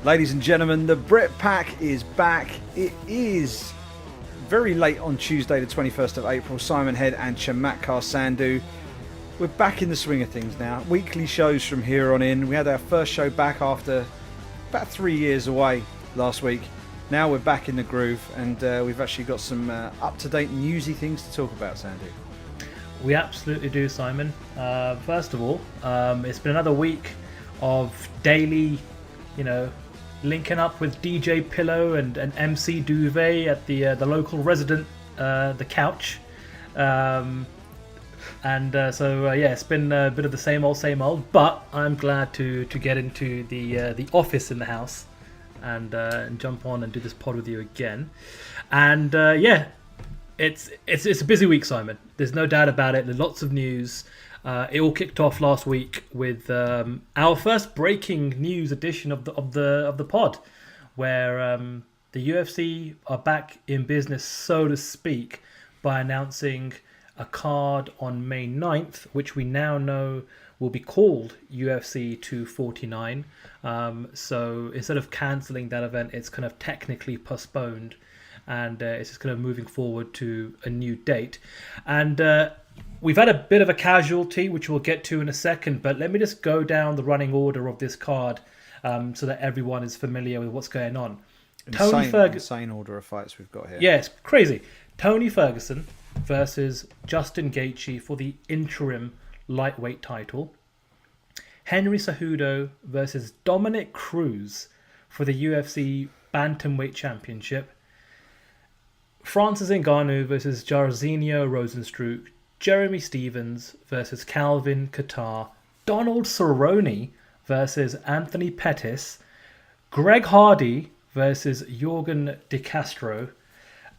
Ladies and gentlemen, the Brit Pack is back. It is very late on Tuesday, the 21st of April. Simon Head and Chamatkar Sandhu. We're back in the swing of things now. Weekly shows from here on in. We had our first show back after about 3 years away last week. Now we're back in the groove, and we've actually got some up-to-date newsy things to talk about, Sandhu. We absolutely do, Simon. First of all, it's been another week of daily, linking up with DJ Pillow and MC Duvet at the local resident, the Couch. It's been a bit of the same old, but I'm glad to get into the office in the house and jump on and do this pod with you again. And it's a busy week, Simon. There's no doubt about it. There's lots of news. It all kicked off last week with our first breaking news edition of the pod, where the UFC are back in business, so to speak, by announcing a card on May 9th, which we now know will be called UFC 249. So instead of cancelling that event, it's kind of technically postponed, and it's just kind of moving forward to a new date. And we've had a bit of a casualty, which we'll get to in a second, but let me just go down the running order of this card so that everyone is familiar with what's going on. Insane order of fights we've got here. Yeah, it's crazy. Tony Ferguson versus Justin Gaethje for the interim lightweight title. Henry Cejudo versus Dominic Cruz for the UFC Bantamweight Championship. Francis Ngannou versus Jairzinho Rozenstruik. Jeremy Stevens versus Calvin Kattar. Donald Cerrone versus Anthony Pettis. Greg Hardy versus Jorgen De Castro.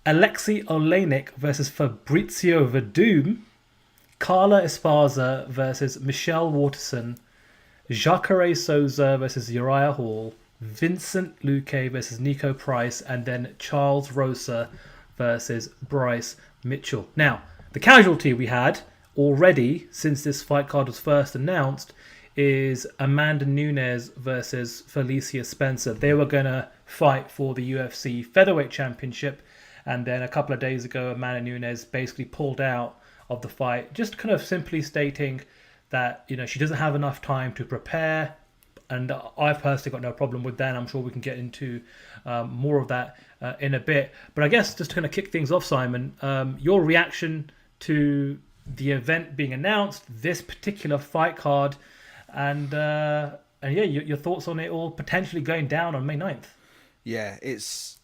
Alexei Oleinik versus Fabrizio Verdum. Carla Esparza versus Michelle Waterson. Jacare Souza versus Uriah Hall. Vincent Luque versus Nico Price. And then Charles Rosa versus Bryce Mitchell. Now, the casualty we had already since this fight card was first announced is Amanda Nunes versus Felicia Spencer. They were going to fight for the UFC Featherweight Championship. And then a couple of days ago, Amanda Nunes basically pulled out of the fight, just kind of simply stating that, she doesn't have enough time to prepare. And I've personally got no problem with that. And I'm sure we can get into more of that in a bit. But I guess just to kind of kick things off, Simon, your reaction to the event being announced, this particular fight card, and your thoughts on it all potentially going down on May 9th. Yeah, it's...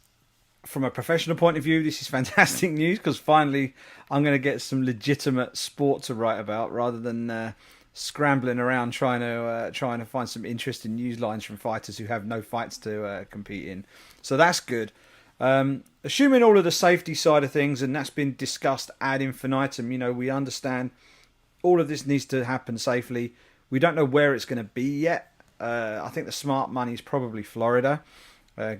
From a professional point of view, this is fantastic news, because finally I'm going to get some legitimate sport to write about rather than scrambling around trying to find some interesting news lines from fighters who have no fights to compete in. So that's good. Assuming all of the safety side of things, and that's been discussed ad infinitum, we understand all of this needs to happen safely. We don't know where it's going to be yet. I think the smart money is probably Florida.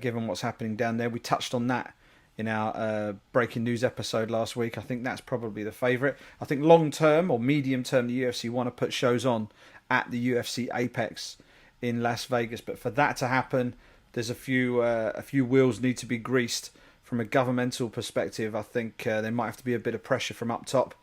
Given what's happening down there. We touched on that in our breaking news episode last week. I think that's probably the favourite. I think long term or medium term, the UFC want to put shows on at the UFC Apex in Las Vegas. But for that to happen, there's a few wheels need to be greased from a governmental perspective. I think there might have to be a bit of pressure from up top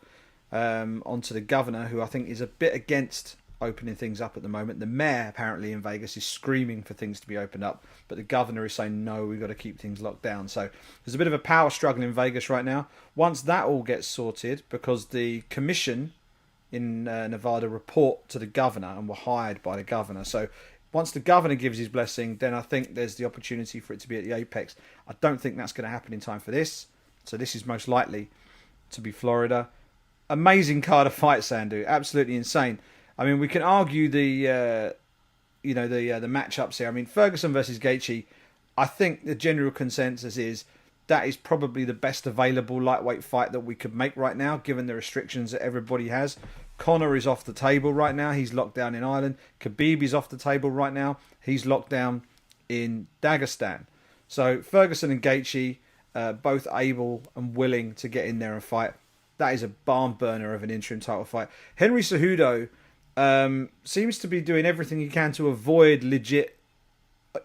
onto the governor, who I think is a bit against opening things up at the moment. The mayor apparently in Vegas is screaming for things to be opened up, but the governor is saying no, we've got to keep things locked down. So there's a bit of a power struggle in Vegas right now. Once that all gets sorted, because the commission in Nevada report to the governor and were hired by the governor, so once the governor gives his blessing, then I think there's the opportunity for it to be at the Apex. I don't think that's going to happen in time for this, so this is most likely to be Florida. Amazing card of fight, Sandhu, absolutely insane. I mean, we can argue the matchups here. I mean, Ferguson versus Gaethje, I think the general consensus is that is probably the best available lightweight fight that we could make right now, given the restrictions that everybody has. Conor is off the table right now. He's locked down in Ireland. Khabib is off the table right now. He's locked down in Dagestan. So Ferguson and Gaethje, both able and willing to get in there and fight. That is a barn burner of an interim title fight. Henry Cejudo seems to be doing everything he can to avoid legit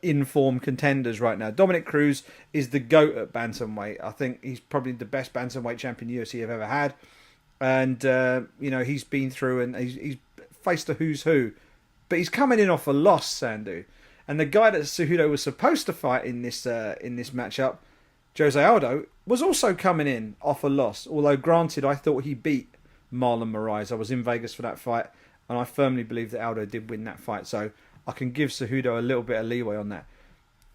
in-form contenders right now. Dominic Cruz is the GOAT at bantamweight. I think he's probably the best bantamweight champion UFC have ever had. And, he's been through and he's faced a who's who. But he's coming in off a loss, Sandu. And the guy that Cejudo was supposed to fight in this matchup, Jose Aldo, was also coming in off a loss. Although, granted, I thought he beat Marlon Moraes. I was in Vegas for that fight, and I firmly believe that Aldo did win that fight. So I can give Cejudo a little bit of leeway on that.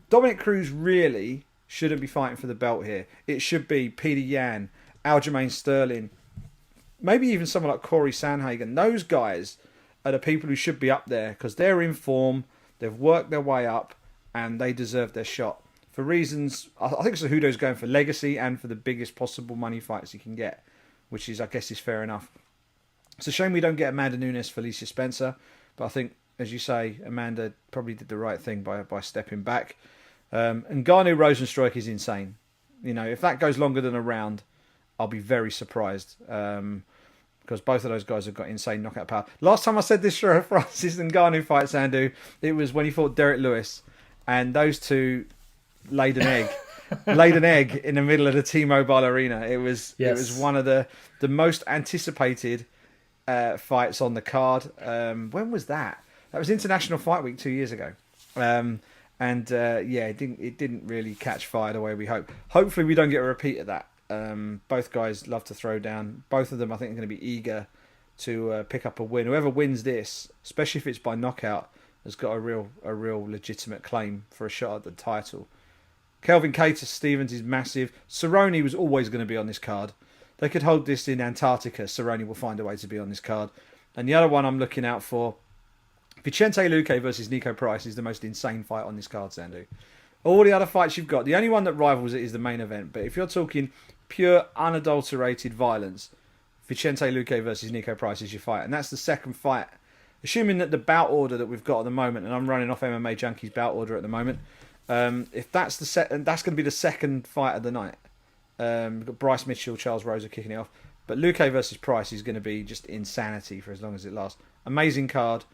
Dominic Cruz really shouldn't be fighting for the belt here. It should be Peter Yan, Aljamain Sterling, maybe even someone like Corey Sandhagen. Those guys are the people who should be up there because they're in form, they've worked their way up, and they deserve their shot. For reasons, I think Cejudo's going for legacy and for the biggest possible money fights he can get, which is, I guess, is fair enough. It's a shame we don't get Amanda Nunes, Felicia Spencer, but I think, as you say, Amanda probably did the right thing by stepping back. And Ngannou Rosenstruik is insane. If that goes longer than a round, I'll be very surprised. Because both of those guys have got insane knockout power. Last time I said this for a Francis Ngannou fight, Sandu, it was when he fought Derek Lewis. And those two laid an egg in the middle of the T-Mobile Arena. It was one of the most anticipated fights on the card. When was that? That was International Fight Week 2 years ago. It didn't really catch fire the way we hoped. Hopefully we don't get a repeat of that. Both guys love to throw down. Both of them, I think, are going to be eager to pick up a win. Whoever wins this, especially if it's by knockout, has got a real legitimate claim for a shot at the title. Kelvin Cater Stevens is massive. Cerrone was always going to be on this card. They could hold this in Antarctica. Cerrone will find a way to be on this card. And the other one I'm looking out for, Vicente Luque versus Nico Price, is the most insane fight on this card, Sandu. All the other fights you've got, the only one that rivals it is the main event. But if you're talking pure, unadulterated violence, Vicente Luque versus Nico Price is your fight. And that's the second fight. Assuming that the bout order that we've got at the moment, and I'm running off MMA Junkie's bout order at the moment, if that's that's going to be the second fight of the night. We've got Bryce Mitchell, Charles Rosa kicking it off. But Luque versus Price is going to be just insanity for as long as it lasts. Amazing card.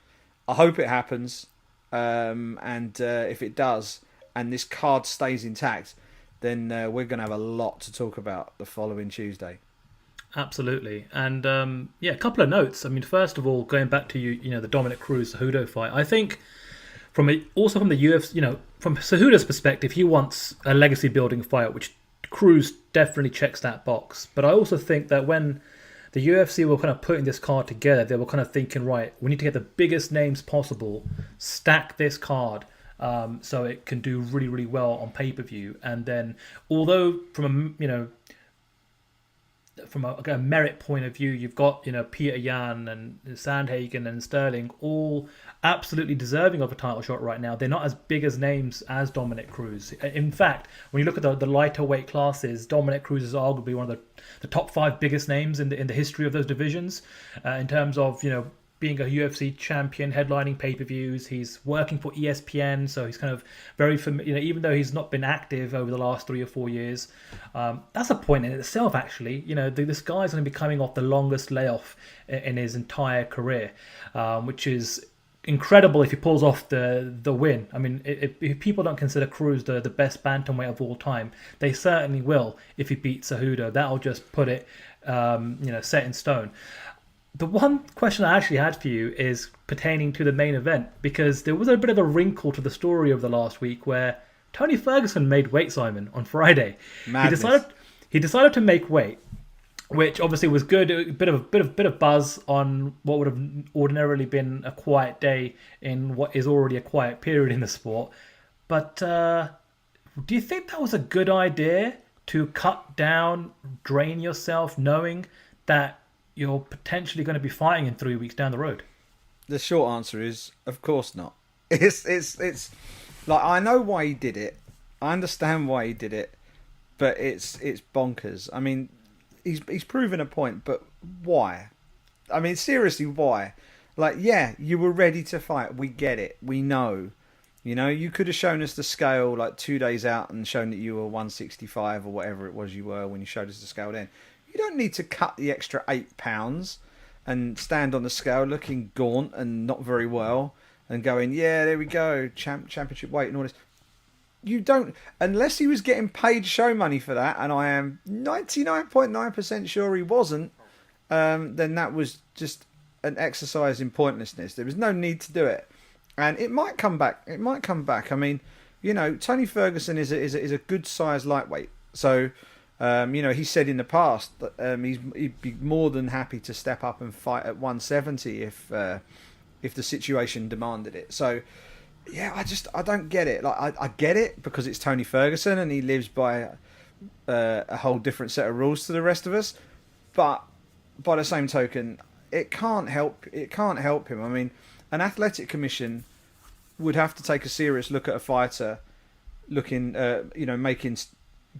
I hope it happens. If it does, and this card stays intact, then we're going to have a lot to talk about the following Tuesday. Absolutely. And a couple of notes. I mean, first of all, going back to the Dominic Cruz Cejudo fight, I think from the UFC, from Cejudo's perspective, he wants a legacy building fight, which Cruz definitely checks that box. But I also think that when the UFC were kind of putting this card together, they were kind of thinking, right, we need to get the biggest names possible, stack this card so it can do really, really well on pay-per-view. And then, although from a merit point of view, you've got Peter Yan and Sandhagen and Sterling all absolutely deserving of a title shot right now. They're not as big as names as Dominic Cruz. In fact, when you look at the lighter weight classes, Dominic Cruz is arguably one of the top 5 biggest names in the history of those divisions in terms of being a UFC champion, headlining pay-per-views. He's working for ESPN, so he's kind of very familiar. Even though he's not been active over the last 3 or 4 years, that's a point in itself. Actually, this guy's going to be coming off the longest layoff in his entire career, which is incredible if he pulls off the win. I mean, if people don't consider Cruz the best bantamweight of all time, they certainly will if he beats Cejudo. That'll just put it, set in stone. The one question I actually had for you is pertaining to the main event, because there was a bit of a wrinkle to the story of the last week where Tony Ferguson made weight, Simon, on Friday. Madness. He decided to make weight, which obviously was good. A bit of buzz on what would have ordinarily been a quiet day in what is already a quiet period in the sport. But do you think that was a good idea to cut down, drain yourself, knowing that you're potentially going to be fighting in 3 weeks down the road? The short answer is, of course not. It's like, I know why he did it. I understand why he did it, but it's bonkers. I mean, he's proven a point, but why? I mean, seriously, why? Like, yeah, you were ready to fight. We get it. We know. You could have shown us the scale like 2 days out and shown that you were 165 or whatever it was you were when you showed us the scale then. You don't need to cut the extra 8 pounds and stand on the scale looking gaunt and not very well and going, yeah, there we go, championship weight and all this. You don't, unless he was getting paid show money for that, and I am 99.9% sure he wasn't. Then that was just an exercise in pointlessness. There was no need to do it, and it might come back. It might come back. I mean, Tony Ferguson is a good sized lightweight. So, he said in the past that he'd be more than happy to step up and fight at 170 if the situation demanded it. So, yeah, I don't get it. Like I get it because it's Tony Ferguson and he lives by a whole different set of rules to the rest of us. But by the same token, it can't help him. I mean, an athletic commission would have to take a serious look at a fighter looking, making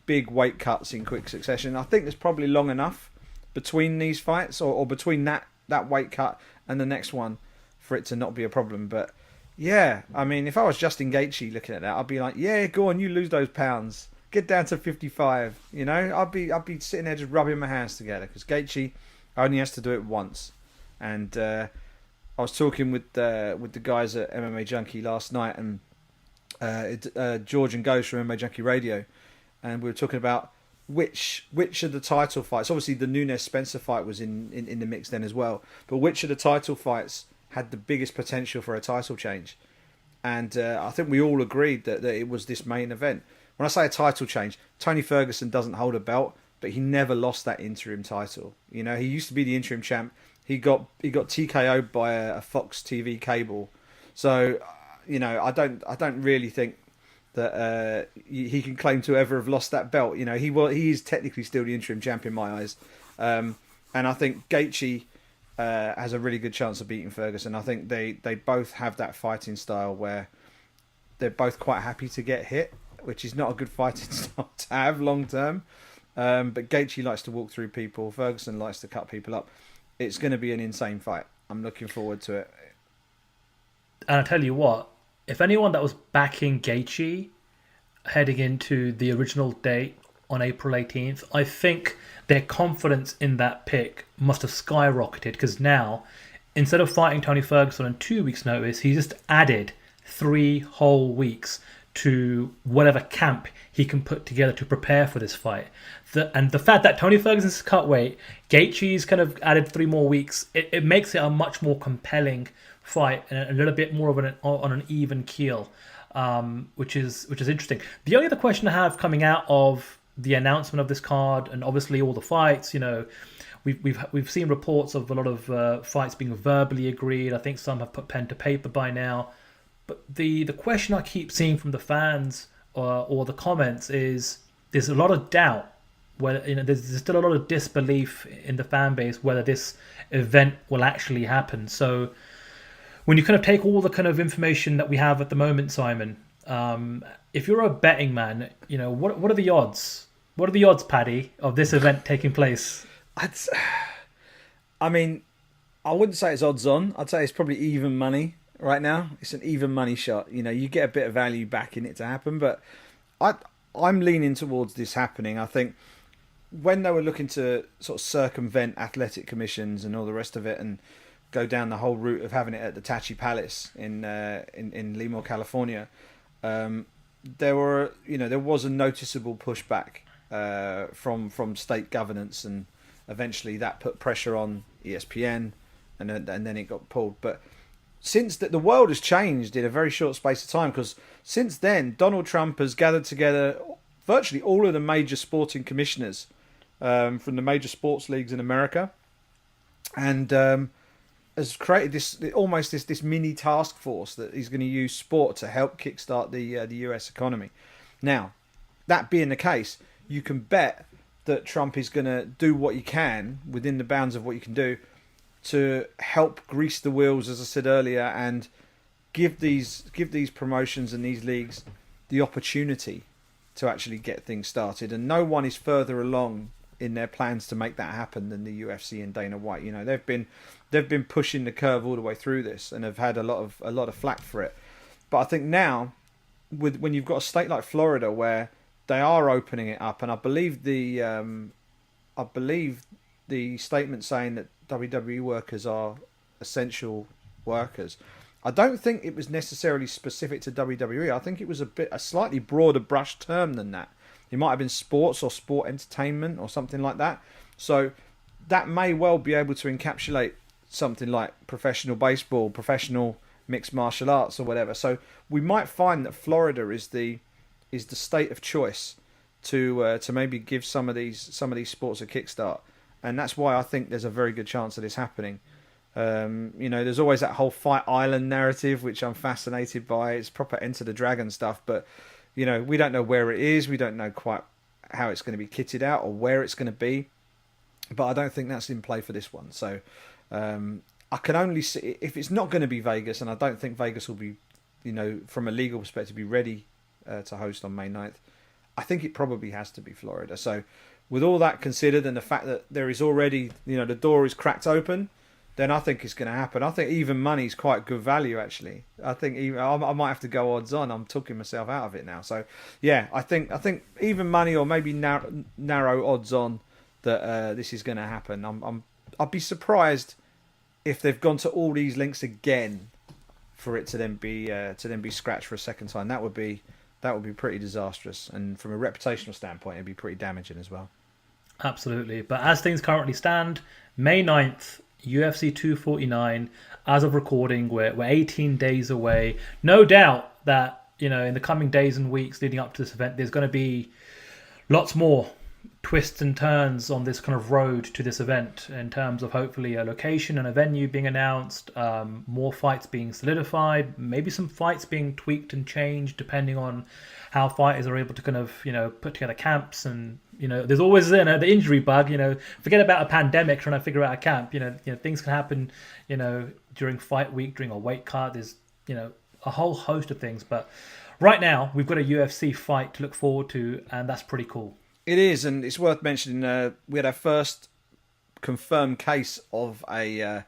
big weight cuts in quick succession. I think there's probably long enough between these fights or between that weight cut and the next one for it to not be a problem. But yeah, I mean, if I was Justin Gaethje looking at that, I'd be like, yeah, go on, you lose those pounds, get down to 55. I'd be sitting there just rubbing my hands together because Gaethje only has to do it once. And I was talking with the guys at MMA Junkie last night, and George and Ghost from MMA Junkie Radio, and we were talking about which of the title fights. Obviously, the Nunes Spencer fight was in the mix then as well, but which of the title fights had the biggest potential for a title change? And I think we all agreed that it was this main event. When I say a title change, Tony Ferguson doesn't hold a belt, but he never lost that interim title. He used to be the interim champ. He got TKO'd by a Fox TV cable. So, I don't really think that he can claim to ever have lost that belt. He is technically still the interim champ in my eyes. And I think Gaethje has a really good chance of beating Ferguson. I think they both have that fighting style where they're both quite happy to get hit, which is not a good fighting style to have long term. But Gaethje likes to walk through people. Ferguson likes to cut people up. It's going to be an insane fight. I'm looking forward to it. And I tell you what, if anyone that was backing Gaethje heading into the original date on April 18th, I think their confidence in that pick must have skyrocketed, because now, instead of fighting Tony Ferguson on 2 weeks' notice, he just added 3 whole weeks to whatever camp he can put together to prepare for this fight. And the fact that Tony Ferguson's cut weight, Gaethje's kind of added 3 more weeks, it makes it a much more compelling fight and a little bit more of on an even keel, which is interesting. The only other question I have coming out of the announcement of this card, and obviously all the fights, we've seen reports of a lot of fights being verbally agreed. I think some have put pen to paper by now. But the question I keep seeing from the fans or the comments is there's a lot of doubt. There's still a lot of disbelief in the fan base whether this event will actually happen. So when you kind of take all the kind of information that we have at the moment, Simon, if you're a betting man, what are the odds? What are the odds, Paddy, of this event taking place? I mean, I wouldn't say it's odds on. I'd say it's probably even money right now. It's an even money shot. You get a bit of value back in it to happen, but I'm leaning towards this happening. I think when they were looking to sort of circumvent athletic commissions and all the rest of it, and go down the whole route of having it at the Tachi Palace in Lemoore, California, there was a noticeable pushback from state governance, and eventually that put pressure on ESPN, and then it got pulled. But since the world has changed in a very short space of time, because since then Donald Trump has gathered together virtually all of the major sporting commissioners from the major sports leagues in America, and has created this mini task force that he's going to use sport to help kickstart the US economy. Now, that being the case, you can bet that Trump is going to do what he can within the bounds of what you can do to help grease the wheels, as I said earlier, and give these promotions and these leagues the opportunity to actually get things started. And no one is further along in their plans to make that happen than the UFC and Dana White. They've been pushing the curve all the way through this and have had a lot of flack for it. But I think now, when you've got a state like Florida where they are opening it up, and I believe the statement saying that WWE workers are essential workers, I don't think it was necessarily specific to WWE. I think it was a slightly broader brush term than that. It might have been sports or sport entertainment or something like that. So that may well be able to encapsulate something like professional baseball, professional mixed martial arts, or whatever. So we might find that Florida is the state of choice to maybe give some of these sports a kickstart, and that's why I think there's a very good chance of this happening. There's always that whole Fight Island narrative, which I'm fascinated by. It's proper Enter the Dragon stuff, but we don't know where it is. We don't know quite how it's going to be kitted out or where it's going to be. But I don't think that's in play for this one. So I can only see if it's not going to be Vegas, and I don't think Vegas will be, from a legal perspective, be ready to host on May 9th. I think it probably has to be Florida. So with all that considered, and the fact that there is already, the door is cracked open, then I think it's going to happen. I think even money is quite good value, actually. I think I might have to go odds on. I'm talking myself out of it now. So yeah, I think even money, or maybe narrow odds on that this is going to happen. I'd be surprised if they've gone to all these links again for it to then be scratched for a second time. That would be pretty disastrous, and from a reputational standpoint, it'd be pretty damaging as well. Absolutely. But as things currently stand, May 9th, UFC 249, as of recording, we're 18 days away. No doubt that, in the coming days and weeks leading up to this event, there's going to be lots more twists and turns on this kind of road to this event, in terms of hopefully a location and a venue being announced, more fights being solidified, maybe some fights being tweaked and changed depending on how fighters are able to kind of put together camps. And there's always the injury bug. Forget about a pandemic trying to figure out a camp. Things can happen during fight week, during a weight cut. There's a whole host of things, but right now we've got a UFC fight to look forward to, and that's pretty cool. It is, and it's worth mentioning. We had our first confirmed case of a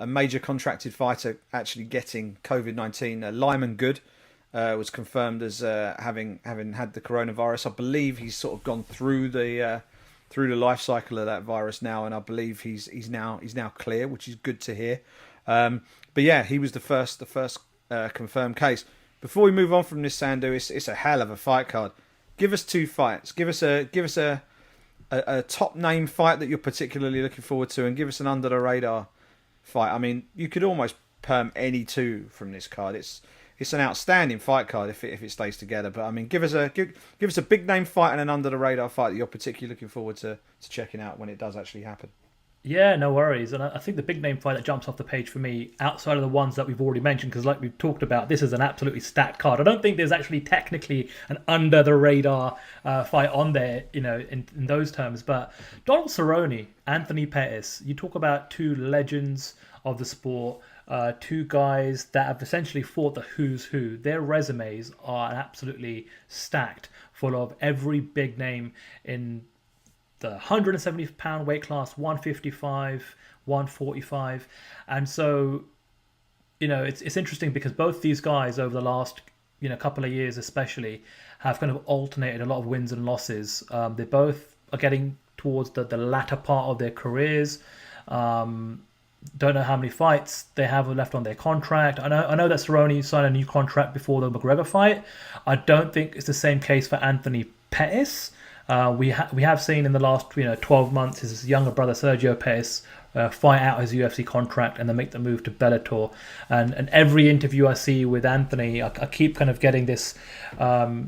major contracted fighter actually getting COVID-19. Lyman Good was confirmed as having had the coronavirus. I believe he's sort of gone through the life cycle of that virus now, and I believe he's now clear, which is good to hear. But yeah, he was the first confirmed case. Before we move on from this, Sandu, it's a hell of a fight card. Give us two fights. Give us a top name fight that you're particularly looking forward to, and give us an under the radar fight. I mean, you could almost perm any two from this card. It's an outstanding fight card if it stays together. But I mean, give us a big name fight and an under the radar fight that you're particularly looking forward to checking out when it does actually happen. Yeah, no worries. And I think the big name fight that jumps off the page for me, outside of the ones that we've already mentioned, because like we've talked about, this is an absolutely stacked card. I don't think there's actually technically an under the radar fight on there, in those terms. But Donald Cerrone, Anthony Pettis, you talk about two legends of the sport, two guys that have essentially fought the who's who. Their resumes are absolutely stacked, full of every big name in the 170-pound weight class, 155, 145. And so, it's interesting because both these guys over the last, couple of years especially, have kind of alternated a lot of wins and losses. They both are getting towards the latter part of their careers. Don't know how many fights they have left on their contract. I know that Cerrone signed a new contract before the McGregor fight. I don't think it's the same case for Anthony Pettis. We have seen in the last 12 months his younger brother Sergio Pettis fight out his UFC contract and then make the move to Bellator. And every interview I see with Anthony, I keep kind of getting this, my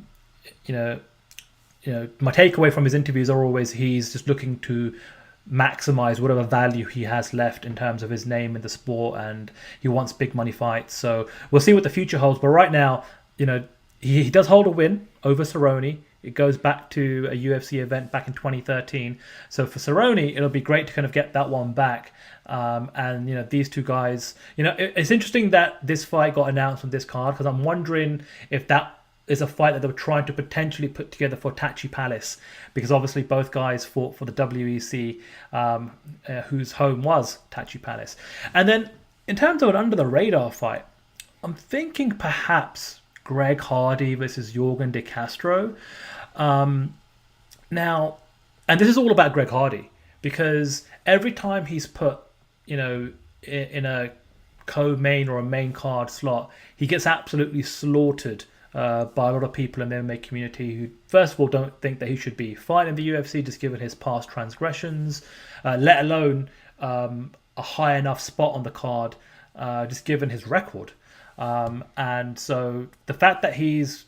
takeaway from his interviews are always he's just looking to maximize whatever value he has left in terms of his name in the sport, and he wants big money fights. So we'll see what the future holds. But right now, he does hold a win over Cerrone. It goes back to a UFC event back in 2013. So for Cerrone, it'll be great to kind of get that one back. And these two guys, it's interesting that this fight got announced on this card, because I'm wondering if that is a fight that they were trying to potentially put together for Tachi Palace, because obviously both guys fought for the WEC, whose home was Tachi Palace. And then in terms of an under the radar fight, I'm thinking perhaps Greg Hardy versus Jorgen De Castro. Now, and this is all about Greg Hardy, because every time he's put, in a co-main or a main card slot, he gets absolutely slaughtered by a lot of people in the MMA community who, first of all, don't think that he should be fighting in the UFC just given his past transgressions, let alone a high enough spot on the card, just given his record. And so the fact that he's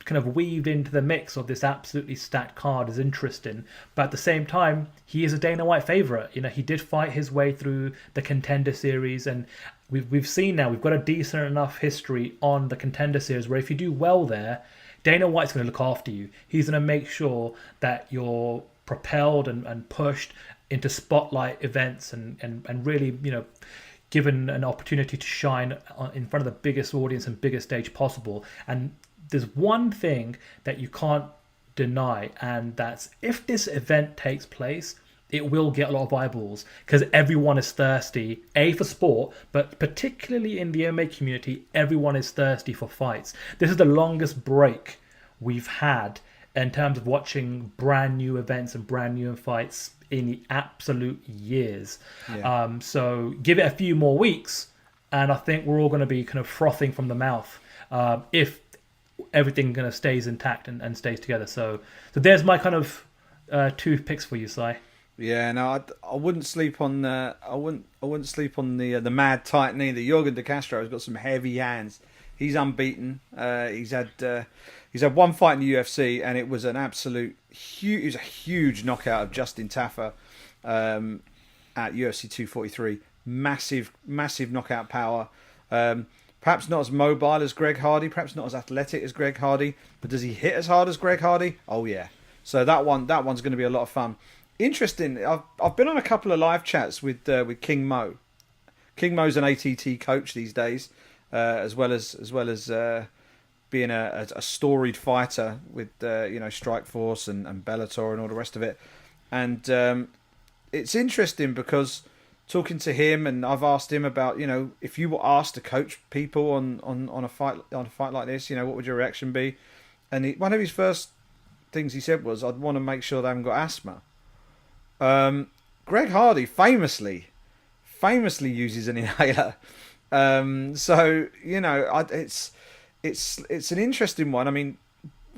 kind of weaved into the mix of this absolutely stacked card is interesting, but at the same time, he is a Dana White favorite. You know, he did fight his way through the Contender Series, and we've seen now we've got a decent enough history on the Contender Series where if you do well there, Dana White's going to look after you. He's going to make sure that you're propelled and pushed into spotlight events and really, you know, given an opportunity to shine in front of the biggest audience and biggest stage possible. And there's one thing that you can't deny, and that's if this event takes place, it will get a lot of eyeballs because everyone is thirsty, A, for sport, but particularly in the MMA community, everyone is thirsty for fights. This is the longest break we've had in terms of watching brand new events and brand new fights in the absolute years. Yeah. So give it a few more weeks, and I think we're all going to be kind of frothing from the mouth if everything kind of stays intact and stays together. So there's my kind of 2 picks for you, Si. Yeah, no, I wouldn't sleep on I wouldn't sleep on the mad titan either. Jorgen De Castro has got some heavy hands. He's unbeaten. He's had one fight in the UFC, and it was an absolute huge. It was a huge knockout of Justin Taffer at UFC 243. Massive knockout power. Perhaps not as mobile as Greg Hardy. Perhaps not as athletic as Greg Hardy. But does he hit as hard as Greg Hardy? Oh yeah. So that one's going to be a lot of fun. Interesting. I've been on a couple of live chats with King Mo. King Mo's an ATT coach these days, as well as being a storied fighter with Strikeforce and Bellator and all the rest of it. And it's interesting because talking to him, and I've asked him about, you know, if you were asked to coach people on a fight like this, you know, what would your reaction be? And one of his first things he said was, I'd want to make sure they haven't got asthma. Greg Hardy famously uses an inhaler. So, you know, it's an interesting one. I mean,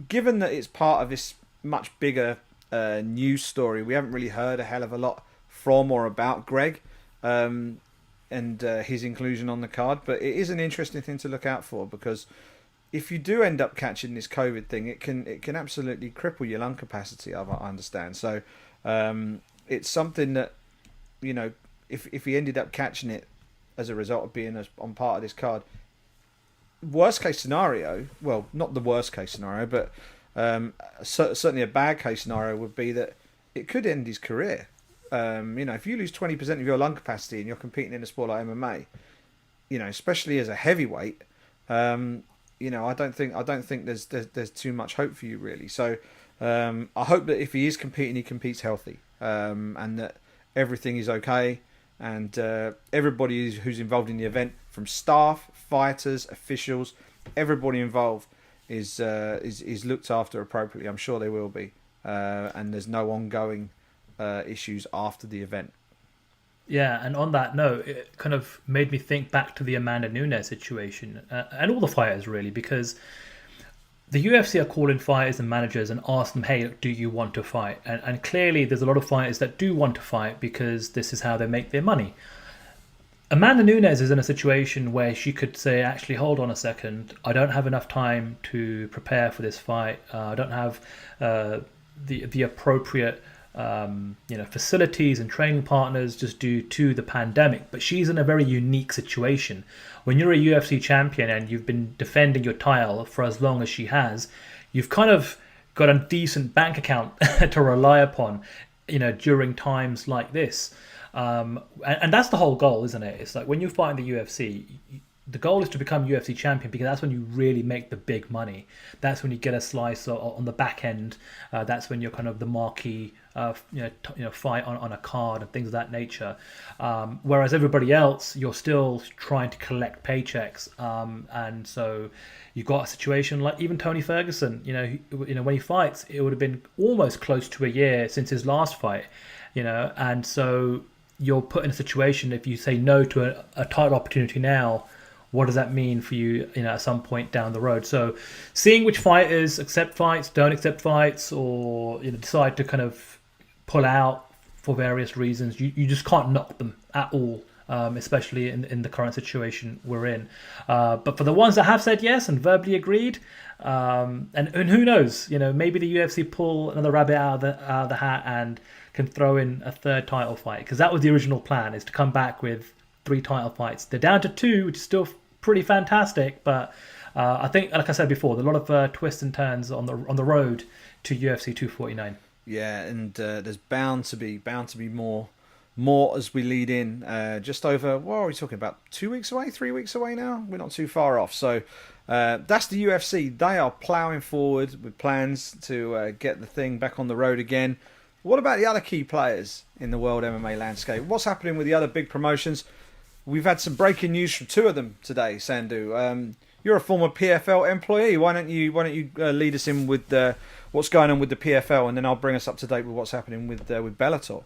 given that it's part of this much bigger news story, we haven't really heard a hell of a lot from or about Greg and his inclusion on the card. But it is an interesting thing to look out for, because if you do end up catching this COVID thing, it can absolutely cripple your lung capacity, I understand. So it's something that, you know, if he ended up catching it as a result of being on part of this card, worst case scenario, well, not the worst case scenario, but certainly a bad case scenario would be that it could end his career. You know, if you lose 20% of your lung capacity and you're competing in a sport like MMA, you know, especially as a heavyweight, you know, I don't think there's too much hope for you really. So I hope that if he is competing, he competes healthy, and that everything is okay, and everybody who's involved in the event, from staff, fighters, officials, everybody involved is looked after appropriately. I'm sure they will be, and there's no ongoing issues after the event. Yeah, and on that note, it kind of made me think back to the Amanda Nunes situation, and all the fighters really, because the UFC are calling fighters and managers and ask them, hey, do you want to fight? And clearly there's a lot of fighters that do want to fight because this is how they make their money. Amanda Nunes is in a situation where she could say, actually, hold on a second, I don't have enough time to prepare for this fight. I don't have the appropriate facilities and training partners just due to the pandemic. But she's in a very unique situation. When you're a UFC champion and you've been defending your title for as long as she has, you've kind of got a decent bank account to rely upon, you know, during times like this. And that's the whole goal, isn't it? It's like when you fight in the UFC, the goal is to become UFC champion, because that's when you really make the big money. That's when you get a slice on the back end. That's when you're kind of the marquee fight on a card and things of that nature. Whereas everybody else, you're still trying to collect paychecks. And so you've got a situation like even Tony Ferguson, you know, when he fights, it would have been almost close to a year since his last fight, you know, and so you're put in a situation, if you say no to a title opportunity now, what does that mean for you, at some point down the road? So seeing which fighters accept fights, don't accept fights, or decide to kind of pull out for various reasons, you just can't knock them at all, especially in the current situation we're in. But for the ones that have said yes and verbally agreed, and who knows, maybe the UFC pull another rabbit out of the hat and can throw in a third title fight, because that was the original plan, is to come back with 3 title fights. They're down to 2, which is still pretty fantastic, but I think, like I said before, there's a lot of twists and turns on the road to UFC 249. Yeah, and there's bound to be more as we lead in. Just over, what are we talking about? 2 weeks away, 3 weeks away now. We're not too far off. So that's the UFC. They are ploughing forward with plans to get the thing back on the road again. What about the other key players in the world MMA landscape? What's happening with the other big promotions? We've had some breaking news from 2 of them today, Sandhu. You're a former PFL employee. Why don't you lead us in with what's going on with the PFL, and then I'll bring us up to date with what's happening with Bellator.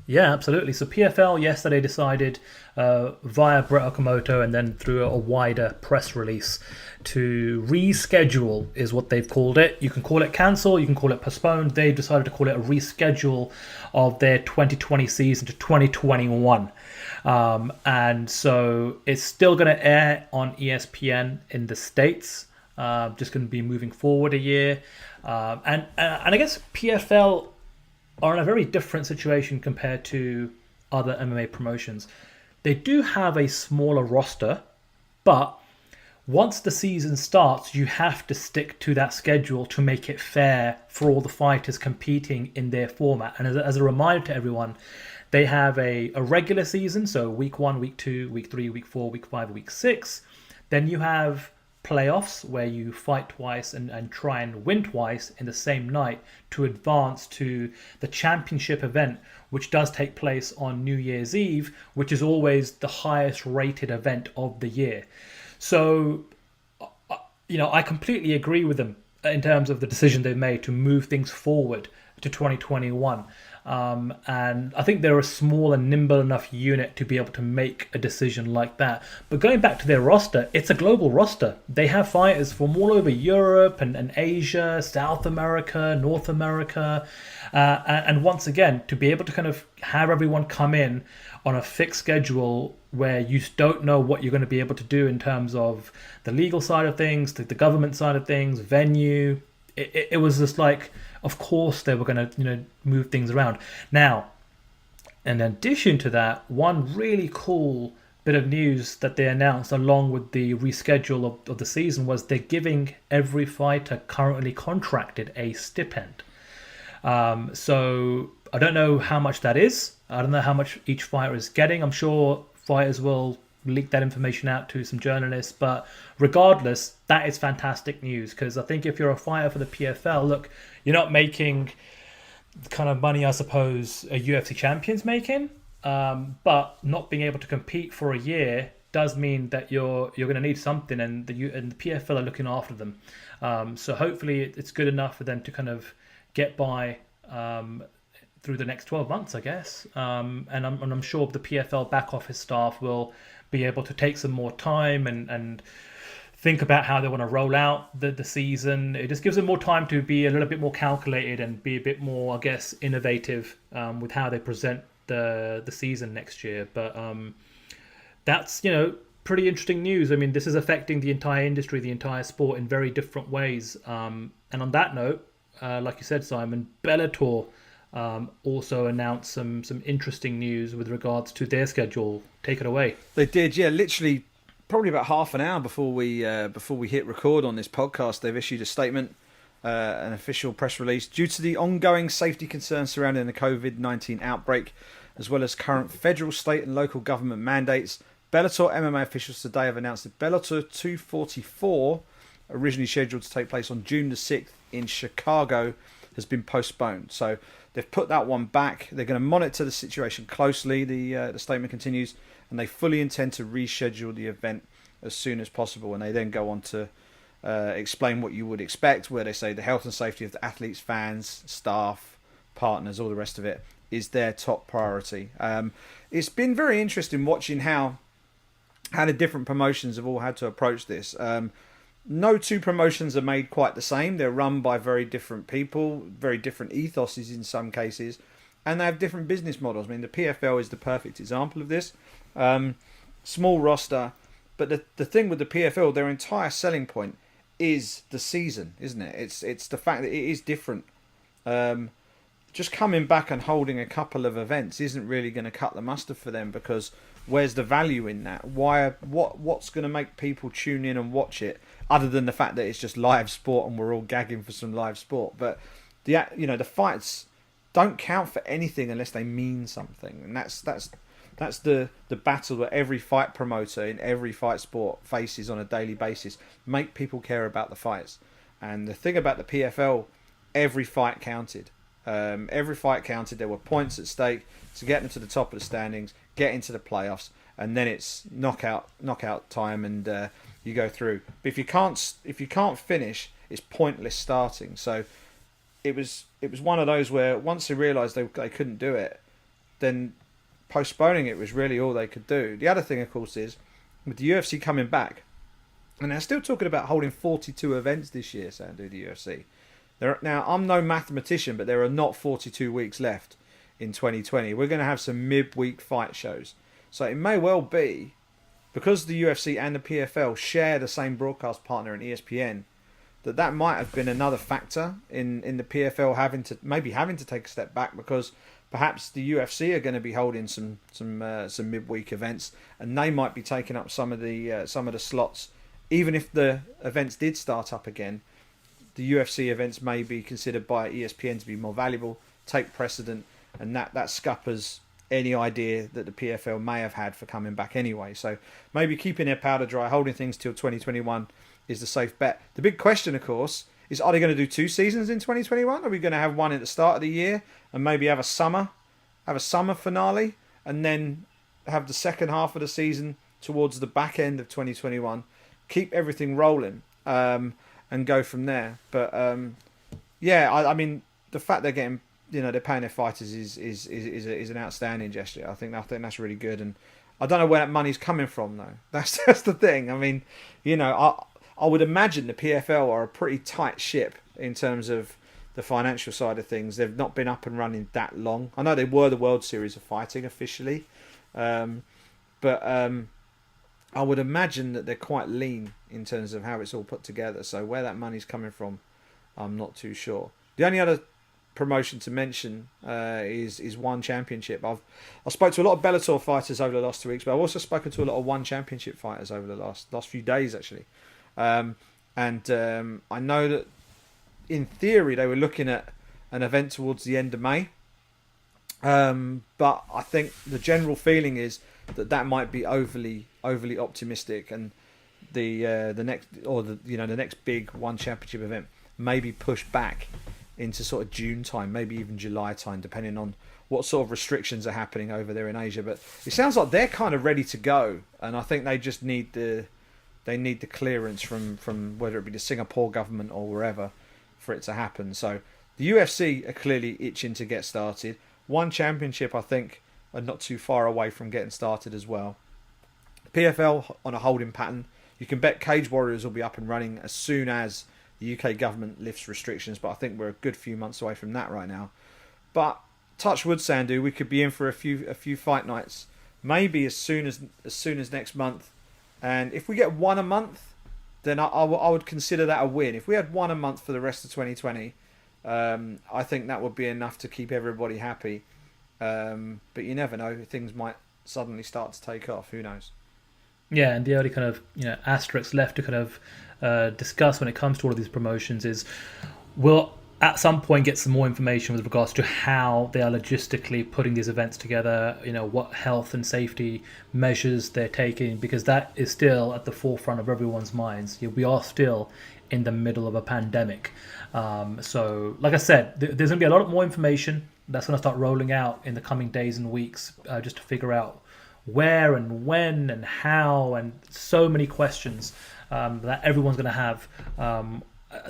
Yeah, absolutely. So PFL yesterday decided via Brit Okamoto and then through a wider press release to reschedule, is what they've called it. You can call it cancel, you can call it postpone. They've decided to call it a reschedule of their 2020 season to 2021. And so it's still going to air on ESPN in the States. Just going to be moving forward a year. And I guess PFL are in a very different situation compared to other MMA promotions. They do have a smaller roster, but once the season starts, you have to stick to that schedule to make it fair for all the fighters competing in their format. And as a reminder to everyone, they have a regular season, so week 1, week 2, week 3, week 4, week 5, week 6. Then you have playoffs where you fight twice and try and win twice in the same night to advance to the championship event, which does take place on New Year's Eve, which is always the highest rated event of the year. So, I completely agree with them in terms of the decision they've made to move things forward to 2021. And I think they're a small and nimble enough unit to be able to make a decision like that. But going back to their roster, it's a global roster. They have fighters from all over Europe and Asia, South America, North America. And once again, to be able to kind of have everyone come in on a fixed schedule where you don't know what you're going to be able to do in terms of the legal side of things, the government side of things, venue. It was just like, of course they were going to move things around. Now, in addition to that, one really cool bit of news that they announced along with the reschedule of the season was they're giving every fighter currently contracted a stipend. So I don't know how much that is. I don't know how much each fighter is getting. I'm sure fighters will leak that information out to some journalists, but regardless, that is fantastic news, because I think if you're a fighter for the PFL, look, you're not making the kind of money I suppose a UFC champion's making, but not being able to compete for a year does mean that you're going to need something, and the PFL are looking after them. So hopefully it's good enough for them to kind of get by through the next 12 months, I guess. And I'm sure the PFL back office staff will be able to take some more time and think about how they want to roll out the season. It just gives them more time to be a little bit more calculated and be a bit more, I guess, innovative with how they present the season next year. But that's, pretty interesting news. I mean, this is affecting the entire industry, the entire sport in very different ways. And on that note, like you said, Simon, Bellator also announced some interesting news with regards to their schedule. Take it away. They did, yeah. Literally, probably about half an hour before we hit record on this podcast, they've issued a statement, an official press release. Due to the ongoing safety concerns surrounding the COVID-19 outbreak, as well as current federal, state, and local government mandates, Bellator MMA officials today have announced that Bellator 244, originally scheduled to take place on June the 6th in Chicago, has been postponed. So they've put that one back. They're going to monitor the situation closely, the statement continues, and they fully intend to reschedule the event as soon as possible. And they then go on to explain what you would expect, where they say the health and safety of the athletes, fans, staff, partners, all the rest of it is their top priority. It's been very interesting watching how the different promotions have all had to approach this. No two promotions are made quite the same. They're run by very different people, very different ethoses in some cases, and they have different business models. I mean, the PFL is the perfect example of this. Small roster, but the thing with the PFL, their entire selling point is the season, isn't it? It's the fact that it is different. Just coming back and holding a couple of events isn't really going to cut the mustard for them, because where's the value in that? What's going to make people tune in and watch it, other than the fact that it's just live sport and we're all gagging for some live sport? But the fights don't count for anything unless they mean something, and that's the battle that every fight promoter in every fight sport faces on a daily basis. Make people care about the fights. And the thing about the PFL, every fight counted. Every fight counted. There were points at stake to get them to the top of the standings, get into the playoffs, and then it's knockout time, and you go through. But if you can't finish, it's pointless starting. So it was one of those where once they realised they couldn't do it, then postponing it was really all they could do. The other thing, of course, is with the UFC coming back, and they're still talking about holding 42 events this year, Sandu, the UFC. Now, I'm no mathematician, but there are not 42 weeks left in 2020. We're going to have some midweek fight shows. So it may well be, because the UFC and the PFL share the same broadcast partner in ESPN, that might have been another factor in the PFL having to take a step back, because perhaps the UFC are going to be holding some midweek events, and they might be taking up some of the slots. Even if the events did start up again, the UFC events may be considered by ESPN to be more valuable, take precedent, and that scuppers any idea that the PFL may have had for coming back anyway. So maybe keeping their powder dry, holding things till 2021 is the safe bet. The big question, of course, is, are they going to do 2 seasons in 2021? Are we going to have one at the start of the year and maybe have a summer finale, and then have the second half of the season towards the back end of 2021? Keep everything rolling and go from there. But I mean, the fact they're getting, they're paying their fighters is an outstanding gesture. I think that's really good, and I don't know where that money's coming from though. That's the thing. I mean, I would imagine the PFL are a pretty tight ship in terms of the financial side of things. They've not been up and running that long. I know they were the World Series of Fighting officially, but I would imagine that they're quite lean in terms of how it's all put together. So where that money's coming from, I'm not too sure. The only other promotion to mention is One Championship. I spoke to a lot of Bellator fighters over the last 2 weeks, but I've also spoken to a lot of One Championship fighters over the last few days actually. I know that in theory they were looking at an event towards the end of May, but I think the general feeling is that might be overly optimistic, and the next big One Championship event may be pushed back into sort of June time, maybe even July time, depending on what sort of restrictions are happening over there in Asia. But it sounds like they're kind of ready to go, and I think they just need the clearance from whether it be the Singapore government or wherever for it to happen. So the UFC are clearly itching to get started. One Championship, I think, are not too far away from getting started as well. PFL on a holding pattern. You can bet Cage Warriors will be up and running as soon as the UK government lifts restrictions, but I think we're a good few months away from that right now. But touch wood, Sandu, we could be in for a few fight nights, maybe as soon as next month. And if we get one a month, then I would consider that a win. If we had one a month for the rest of 2020, I think that would be enough to keep everybody happy. But you never know; things might suddenly start to take off. Who knows? Yeah, and the only kind of asterisk left to kind of discuss when it comes to all of these promotions is we'll at some point get some more information with regards to how they are logistically putting these events together, what health and safety measures they're taking, because that is still at the forefront of everyone's minds. We are still in the middle of a pandemic. So like I said, there's going to be a lot more information that's going to start rolling out in the coming days and weeks, just to figure out where and when and how, and so many questions that everyone's going to have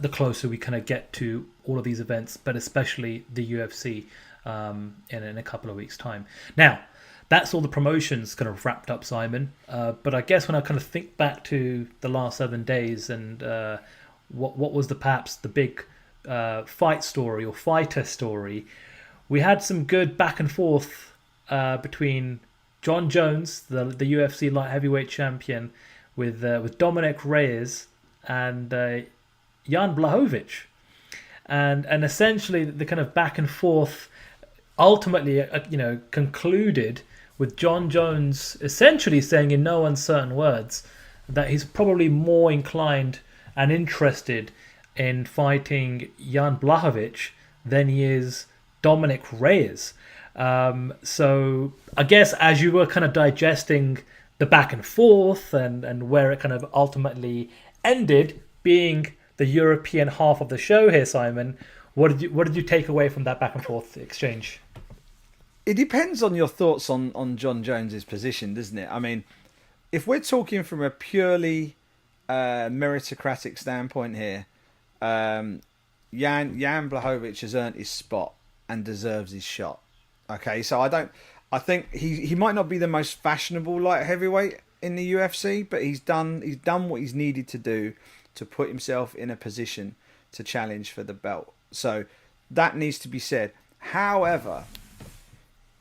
the closer we kind of get to all of these events, but especially the UFC. in a couple of weeks' time. Now, that's all the promotions kind of wrapped up, Simon. But I guess when I kind of think back to the last 7 days and what was perhaps the big fight story or fighter story, we had some good back and forth between John Jones, the UFC light heavyweight champion, with Dominic Reyes and Jan Blachowicz, and essentially the kind of back and forth ultimately concluded with John Jones essentially saying in no uncertain words that he's probably more inclined and interested in fighting Jan Blachowicz than he is Dominic Reyes. So I guess as you were kind of digesting the back and forth and where it kind of ultimately ended, being the European half of the show here, Simon, what did you take away from that back and forth exchange? It depends on your thoughts on John Jones's position, doesn't it? I mean, if we're talking from a purely meritocratic standpoint here, Jan Blachowicz has earned his spot and deserves his shot. Okay, so I think he might not be the most fashionable light heavyweight in the UFC, but he's done what he's needed to do to put himself in a position to challenge for the belt. So that needs to be said. However,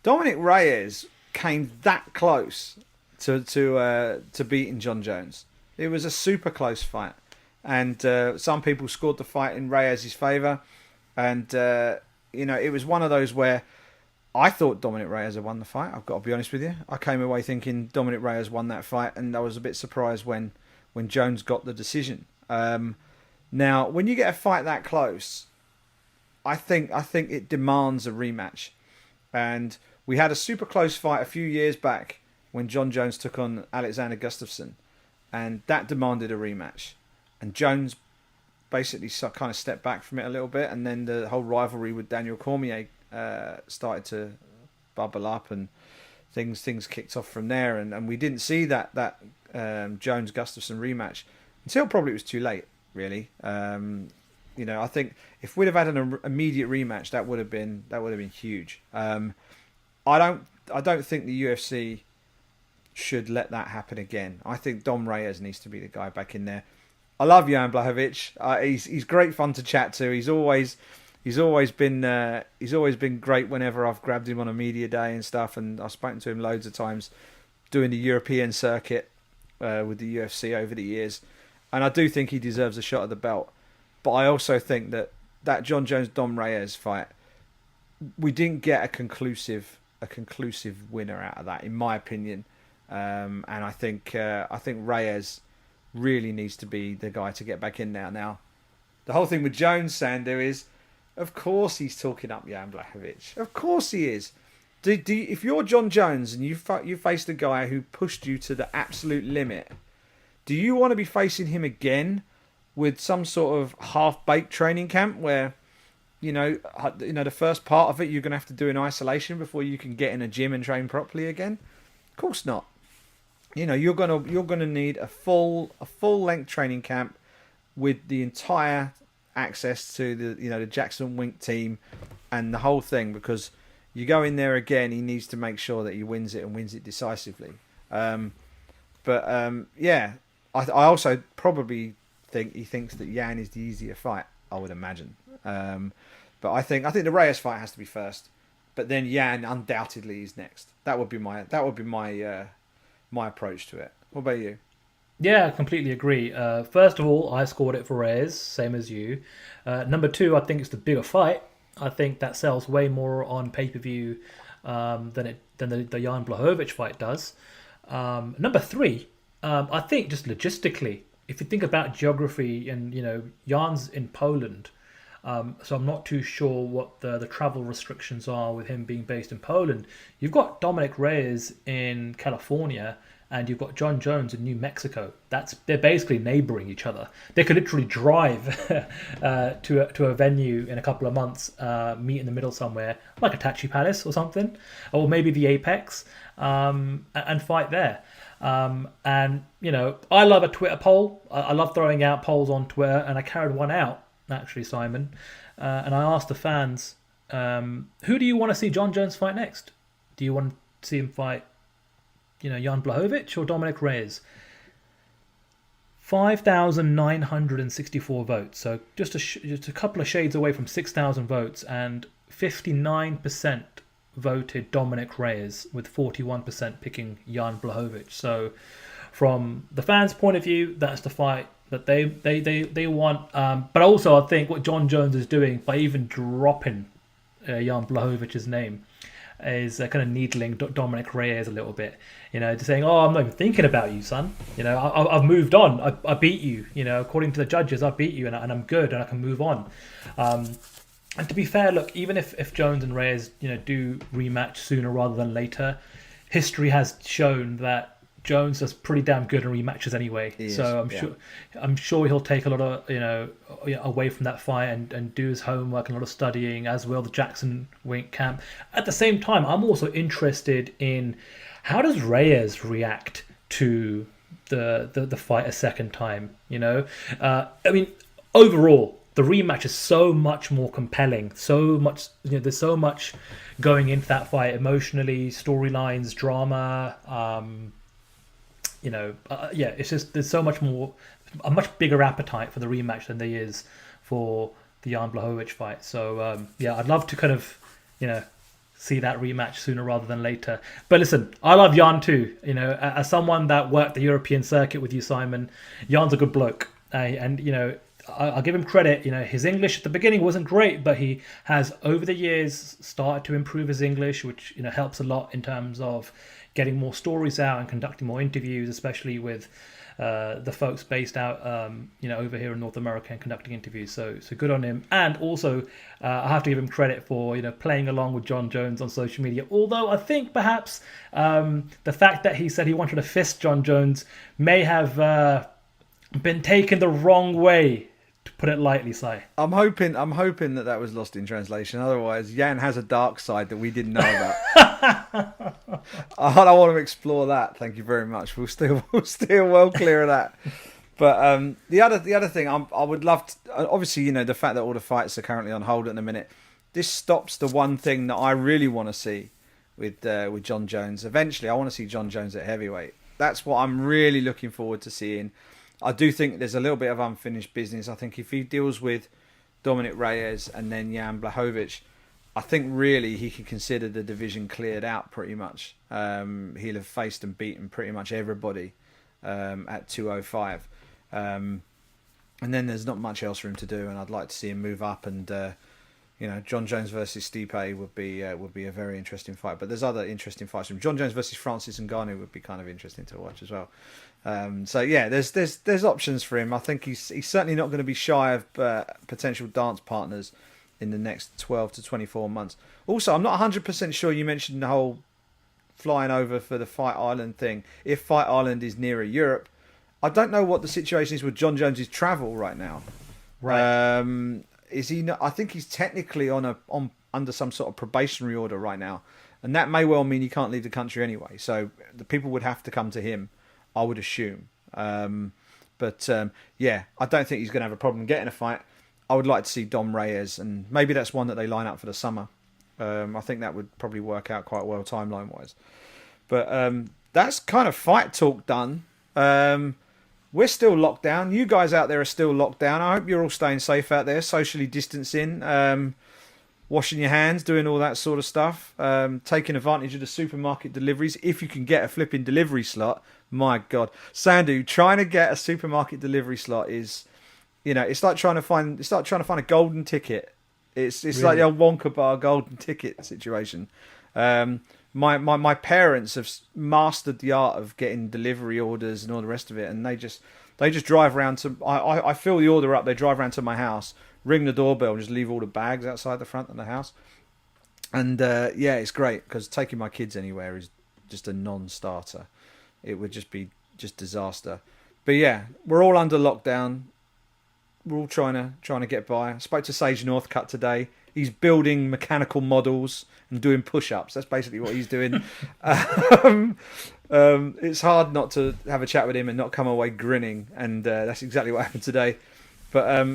Dominic Reyes came that close to beating John Jones. It was a super close fight, and some people scored the fight in Reyes' favour, and it was one of those where I thought Dominic Reyes had won the fight. I've got to be honest with you. I came away thinking Dominic Reyes won that fight, and I was a bit surprised when Jones got the decision. Now, when you get a fight that close, I think it demands a rematch. And we had a super close fight a few years back when John Jones took on Alexander Gustafsson, and that demanded a rematch. And Jones basically kind of stepped back from it a little bit, and then the whole rivalry with Daniel Cormier started to bubble up, and things kicked off from there. And we didn't see that Jones Gustafsson rematch until probably it was too late, really. I think if we'd have had an immediate rematch, that would have been huge. I don't think the UFC should let that happen again. I think Dom Reyes needs to be the guy back in there. I love Jan Blachowicz. He's great fun to chat to. He's always been great whenever I've grabbed him on a media day and stuff, and I've spoken to him loads of times doing the European circuit with the UFC over the years, and I do think he deserves a shot at the belt. But I also think that John Jones Dom Reyes fight, we didn't get a conclusive winner out of that, in my opinion. And I think Reyes really needs to be the guy to get back in there. Now, the whole thing with Jones, Sander, is, of course he's talking up Jan Blachowicz. Of course he is. If you're John Jones and you faced a guy who pushed you to the absolute limit, do you want to be facing him again with some sort of half-baked training camp where, the first part of it you're going to have to do in isolation before you can get in a gym and train properly again? Of course not. You're gonna need a full length training camp with the entire access to the Jackson Wink team and the whole thing, because you go in there again, he needs to make sure that he wins it and wins it decisively. I also probably think he thinks that Jan is the easier fight, I would imagine. But I think the Reyes fight has to be first, but then Jan undoubtedly is next. That would be my approach to it. What about you? Yeah, I completely agree. First of all, I scored it for Reyes, same as you. Number two, I think it's the bigger fight. I think that sells way more on pay-per-view than the Jan Blachowicz fight does. Number three, I think just logistically, if you think about geography, and Jan's in Poland, so I'm not too sure what the travel restrictions are with him being based in Poland. You've got Dominic Reyes in California, and you've got John Jones in New Mexico. They're basically neighboring each other. They could literally drive to a venue in a couple of months, meet in the middle somewhere, like a Tachi Palace or something, or maybe the Apex, and fight there. I love a Twitter poll. I love throwing out polls on Twitter, and I carried one out, actually, Simon. And I asked the fans, Who do you want to see John Jones fight next? Do you want to see him fight, Jan Blachowicz or Dominic Reyes? 5,964 votes, so just a couple of shades away from 6,000 votes, and 59% voted Dominic Reyes, with 41% picking Jan Blachowicz. So, from the fans' point of view, that's the fight that they want. But also, I think what John Jones is doing by even dropping Jan Blachowicz's name is kind of needling Dominic Reyes a little bit, just saying, "Oh, I'm not even thinking about you, son. I've moved on. I beat you. According to the judges, I beat you, and I'm good, and I can move on." And to be fair, look, even if Jones and Reyes, do rematch sooner rather than later, history has shown that Jones is pretty damn good in rematches anyway. So I'm sure he'll take a lot of away from that fight and do his homework and a lot of studying, as will the Jackson Wink camp. At the same time, I'm also interested in how does Reyes react to the fight a second time. Overall, the rematch is so much more compelling. So much, there's so much going into that fight emotionally, storylines, drama. It's just there's so much more, a much bigger appetite for the rematch than there is for the Jan Blachowicz fight. So I'd love to kind of see that rematch sooner rather than later. But listen, I love Jan too. As someone that worked the European circuit with you, Simon, Jan's a good bloke, and I'll give him credit. His English at the beginning wasn't great, but he has over the years started to improve his English, which helps a lot in terms of getting more stories out and conducting more interviews, especially with the folks based out, over here in North America and conducting interviews. So good on him. And also, I have to give him credit for playing along with John Jones on social media. Although I think perhaps the fact that he said he wanted to fist John Jones may have been taken the wrong way, to put it lightly, Si. I'm hoping that was lost in translation. Otherwise, Jan has a dark side that we didn't know about. I don't want to explore that. Thank you very much. We'll steer well clear of that. But the other thing I would love to, obviously, the fact that all the fights are currently on hold at the minute, this stops the one thing that I really want to see with John Jones. Eventually, I want to see John Jones at heavyweight. That's what I'm really looking forward to seeing. I do think there's a little bit of unfinished business. I think if he deals with Dominic Reyes and then Jan Blachowicz, I think really he can consider the division cleared out pretty much. He'll have faced and beaten pretty much everybody at 205. And then there's not much else for him to do, and I'd like to see him move up. And John Jones versus Stipe would be a very interesting fight. But there's other interesting fights from John Jones versus Francis Ngannou would be kind of interesting to watch as well. There's options for him. I think he's certainly not going to be shy of potential dance partners in the next 12 to 24 months. Also, I'm not 100% sure you mentioned the whole flying over for the Fight Island thing. If Fight Island is nearer Europe, I don't know what the situation is with John Jones's travel right now. Right. Is he? I think he's technically under some sort of probationary order right now, and that may well mean he can't leave the country anyway. So the people would have to come to him, I would assume. I don't think he's going to have a problem getting a fight. I would like to see Dom Reyes, and maybe that's one that they line up for the summer. I think that would probably work out quite well timeline-wise. But that's kind of fight talk done. We're still locked down. You guys out there are still locked down. I hope you're all staying safe out there, socially distancing, washing your hands, doing all that sort of stuff, taking advantage of the supermarket deliveries. If you can get a flipping delivery slot, my God. Sandu, trying to get a supermarket delivery slot is, it's like trying to find a golden ticket. It's really like the old Wonka bar golden ticket situation. My parents have mastered the art of getting delivery orders and all the rest of it, and they just drive around to. I fill the order up. They drive around to my house, ring the doorbell, and just leave all the bags outside the front of the house. And it's great because taking my kids anywhere is just a non-starter. It would just be disaster. But yeah, we're all under lockdown. We're all trying to get by. I spoke to Sage Northcutt today. He's building mechanical models and doing push-ups. That's basically what he's doing. It's hard not to have a chat with him and not come away grinning, and that's exactly what happened today. But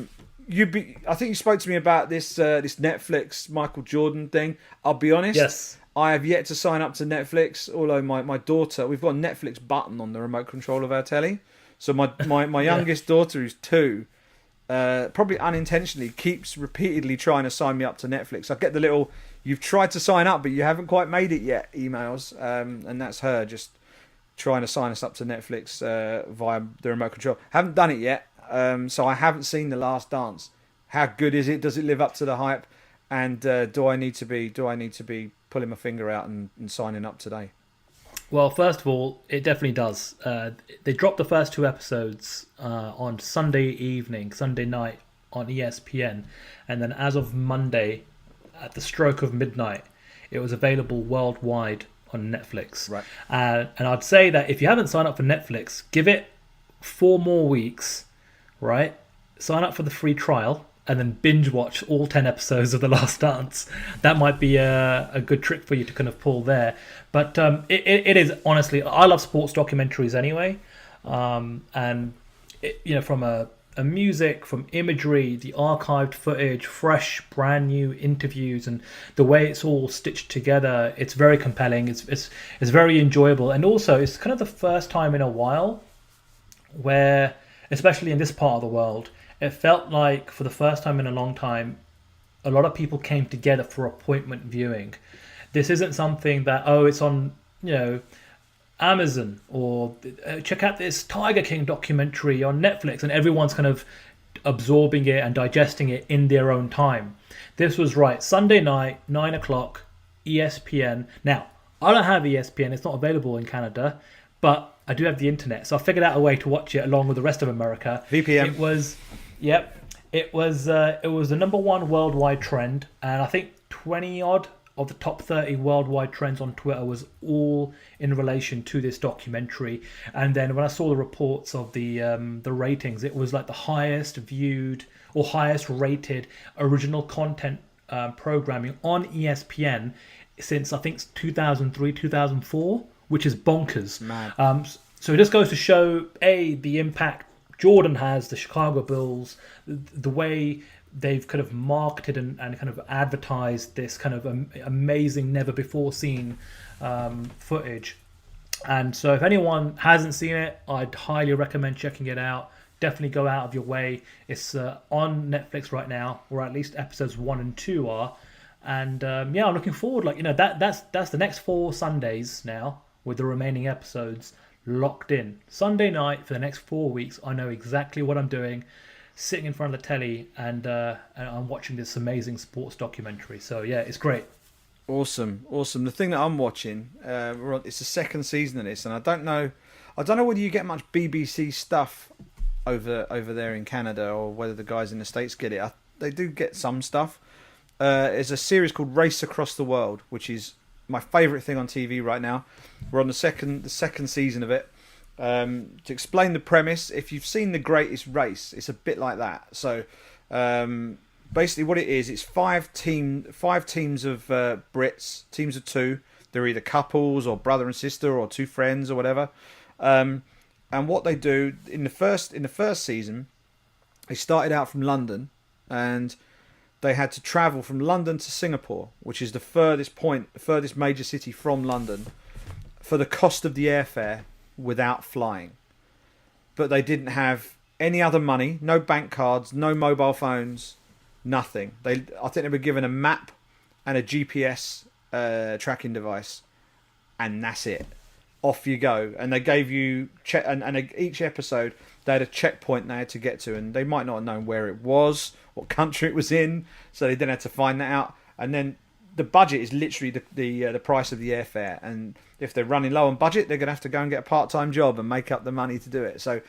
I think you spoke to me about this this Netflix Michael Jordan thing. I'll be honest. Yes. I have yet to sign up to Netflix, although my daughter, we've got a Netflix button on the remote control of our telly. So my youngest daughter, who's 2, probably unintentionally, keeps repeatedly trying to sign me up to Netflix. I get the little, you've tried to sign up, but you haven't quite made it yet emails. And that's her just trying to sign us up to Netflix via the remote control. Haven't done it yet. So I haven't seen The Last Dance. How good is it? Does it live up to the hype? And do I need to be pulling my finger out and signing up today? Well, first of all, it definitely does. They dropped the first 2 episodes on Sunday night on ESPN, and then as of Monday, at the stroke of midnight, it was available worldwide on Netflix. Right. And I'd say that if you haven't signed up for Netflix, give it 4 more weeks, right? Sign up for the free trial, and then binge watch all 10 episodes of The Last Dance. That might be a good trick for you to kind of pull there. But it is, honestly, I love sports documentaries anyway. And, from a music, from imagery, the archived footage, fresh, brand new interviews, and the way it's all stitched together, it's very compelling. It's very enjoyable. And also, it's kind of the first time in a while where, especially in this part of the world, it felt like for the first time in a long time, a lot of people came together for appointment viewing. This isn't something that, it's on, Amazon, or check out this Tiger King documentary on Netflix, and everyone's kind of absorbing it and digesting it in their own time. This was Sunday night, 9 o'clock, ESPN. Now, I don't have ESPN, it's not available in Canada, but I do have the internet, so I figured out a way to watch it along with the rest of America. VPN. It was the number 1 worldwide trend, and I think 20 odd of the top 30 worldwide trends on Twitter was all in relation to this documentary. And then when I saw the reports of the ratings, it was like the highest viewed or highest rated original content programming on ESPN since I think 2003, 2004, which is bonkers. Mad. So it just goes to show the impact Jordan has, the Chicago Bulls, the way they've kind of marketed and kind of advertised this kind of amazing, never before seen footage. And so if anyone hasn't seen it, I'd highly recommend checking it out. Definitely go out of your way. It's on Netflix right now, or at least episodes 1 and 2 are. And I'm looking forward. That's the next 4 Sundays now, with the remaining episodes locked in. Sunday night for the next 4 weeks, I know exactly what I'm doing, sitting in front of the telly, and I'm watching this amazing sports documentary. So yeah, it's great. Awesome. The thing that I'm watching, it's the 2nd season of this, and I don't know whether you get much BBC stuff over there in Canada, or whether the guys in the States get it. They do get some stuff. There's a series called Race Across the World, which is my favourite thing on TV right now. We're on the second season of it. To explain the premise, if you've seen The Greatest Race, it's a bit like that. So basically what it is, it's 5 teams of Brits, teams of 2. They're either couples or brother and sister or 2 friends or whatever. And what they do in the first season, they started out from London, and they had to travel from London to Singapore, which is the furthest major city from London, for the cost of the airfare without flying. But they didn't have any other money, no bank cards, no mobile phones, nothing. I think they were given a map and a GPS tracking device, and that's it. Off you go. And they gave you each episode they had a checkpoint they had to get to, and they might not have known where it was, what country it was in, so they then had to find that out. And then the budget is literally the price of the airfare, and if they're running low on budget, they're going to have to go and get a part-time job and make up the money to do it. So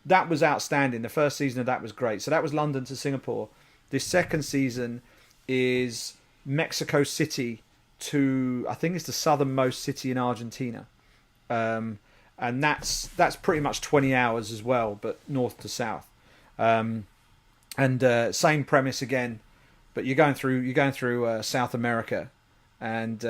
that was outstanding. The first season of that was great. So that was London to Singapore. This 2nd season is Mexico City to, I think it's the southernmost city in Argentina. And that's pretty much 20 hours as well, but north to south. Same premise again, but you're going through South America, and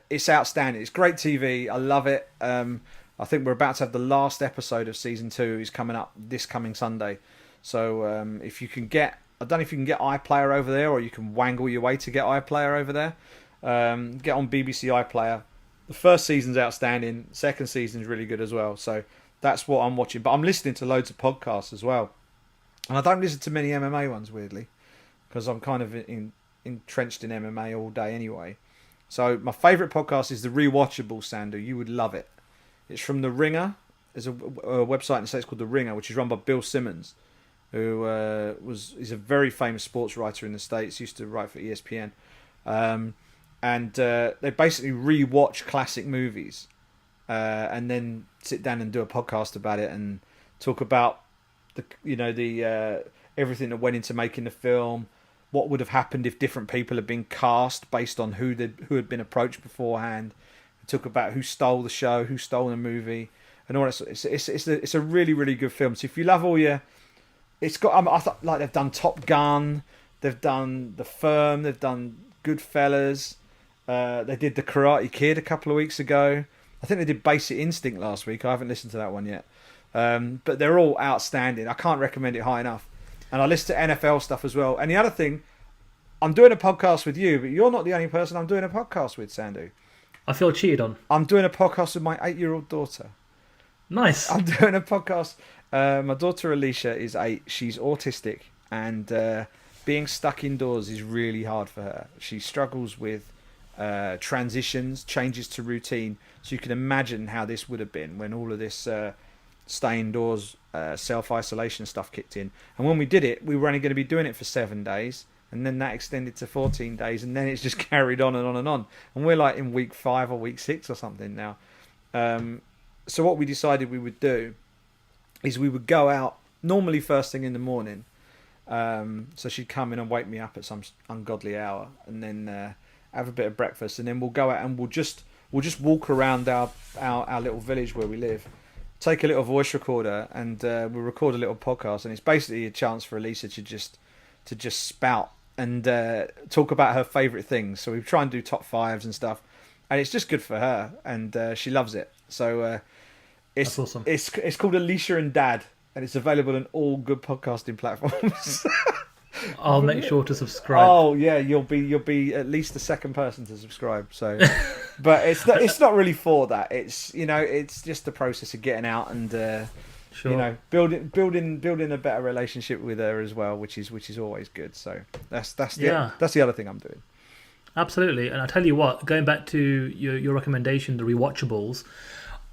it's outstanding. It's great TV. I love it. I think we're about to have the last episode of season 2 is coming up this coming Sunday. So if you can get I don't know if you can get iPlayer over there or you can wangle your way to get iPlayer over there. Get on BBC iPlayer. The first season's outstanding. Second season's really good as well. So that's what I'm watching. But I'm listening to loads of podcasts as well. And I don't listen to many MMA ones, weirdly, because I'm kind of entrenched in MMA all day anyway. So my favourite podcast is the Rewatchable, Sandu. You would love it. It's from The Ringer. There's a website in the States called The Ringer, which is run by Bill Simmons, who is a very famous sports writer in the States. Used to write for ESPN. And they basically rewatch classic movies and then sit down and do a podcast about it and talk about the everything that went into making the film, what would have happened if different people had been cast based on who had been approached beforehand. They talk about who stole the show, who stole the movie, and all that. It's a really, really good film. So if you love all your, it's got I thought, like they've done Top Gun, they've done The Firm, they've done Goodfellas, they did The Karate Kid a couple of weeks ago. I think they did Basic Instinct last week. I haven't listened to that one yet, but they're all outstanding. I can't recommend it high enough. And I listen to NFL stuff as well. And the other thing, I'm doing a podcast with you, but you're not the only person I'm doing a podcast with, Sandu. I feel cheated on. I'm doing a podcast with my 8-year-old daughter. Nice. I'm doing a podcast. My daughter Alicia is 8. She's autistic, and being stuck indoors is really hard for her. She struggles with transitions, changes to routine. So you can imagine how this would have been when all of this stay indoors, self-isolation stuff kicked in. And when we did it, we were only going to be doing it for 7 days, and then that extended to 14 days, and then it's just carried on and on and on. And we're like in week 5 or week 6 or something now. So what we decided we would do is we would go out normally first thing in the morning. So she'd come in and wake me up at some ungodly hour, and then have a bit of breakfast, and then we'll go out and we'll just walk around our little village where we live. Take a little voice recorder and we'll record a little podcast, and it's basically a chance for Elisa to just spout and talk about her favourite things. So we try and do top 5s and stuff, and it's just good for her, and she loves it. So that's awesome. It's called Alicia and Dad, and it's available on all good podcasting platforms. I'll make sure to subscribe. Oh yeah, you'll be at least the second person to subscribe. So, but it's not really for that. It's it's just the process of getting out and Sure. building a better relationship with her as well, which is always good. So that's the other thing I'm doing. Absolutely, and I tell you what, going back to your recommendation, the rewatchables,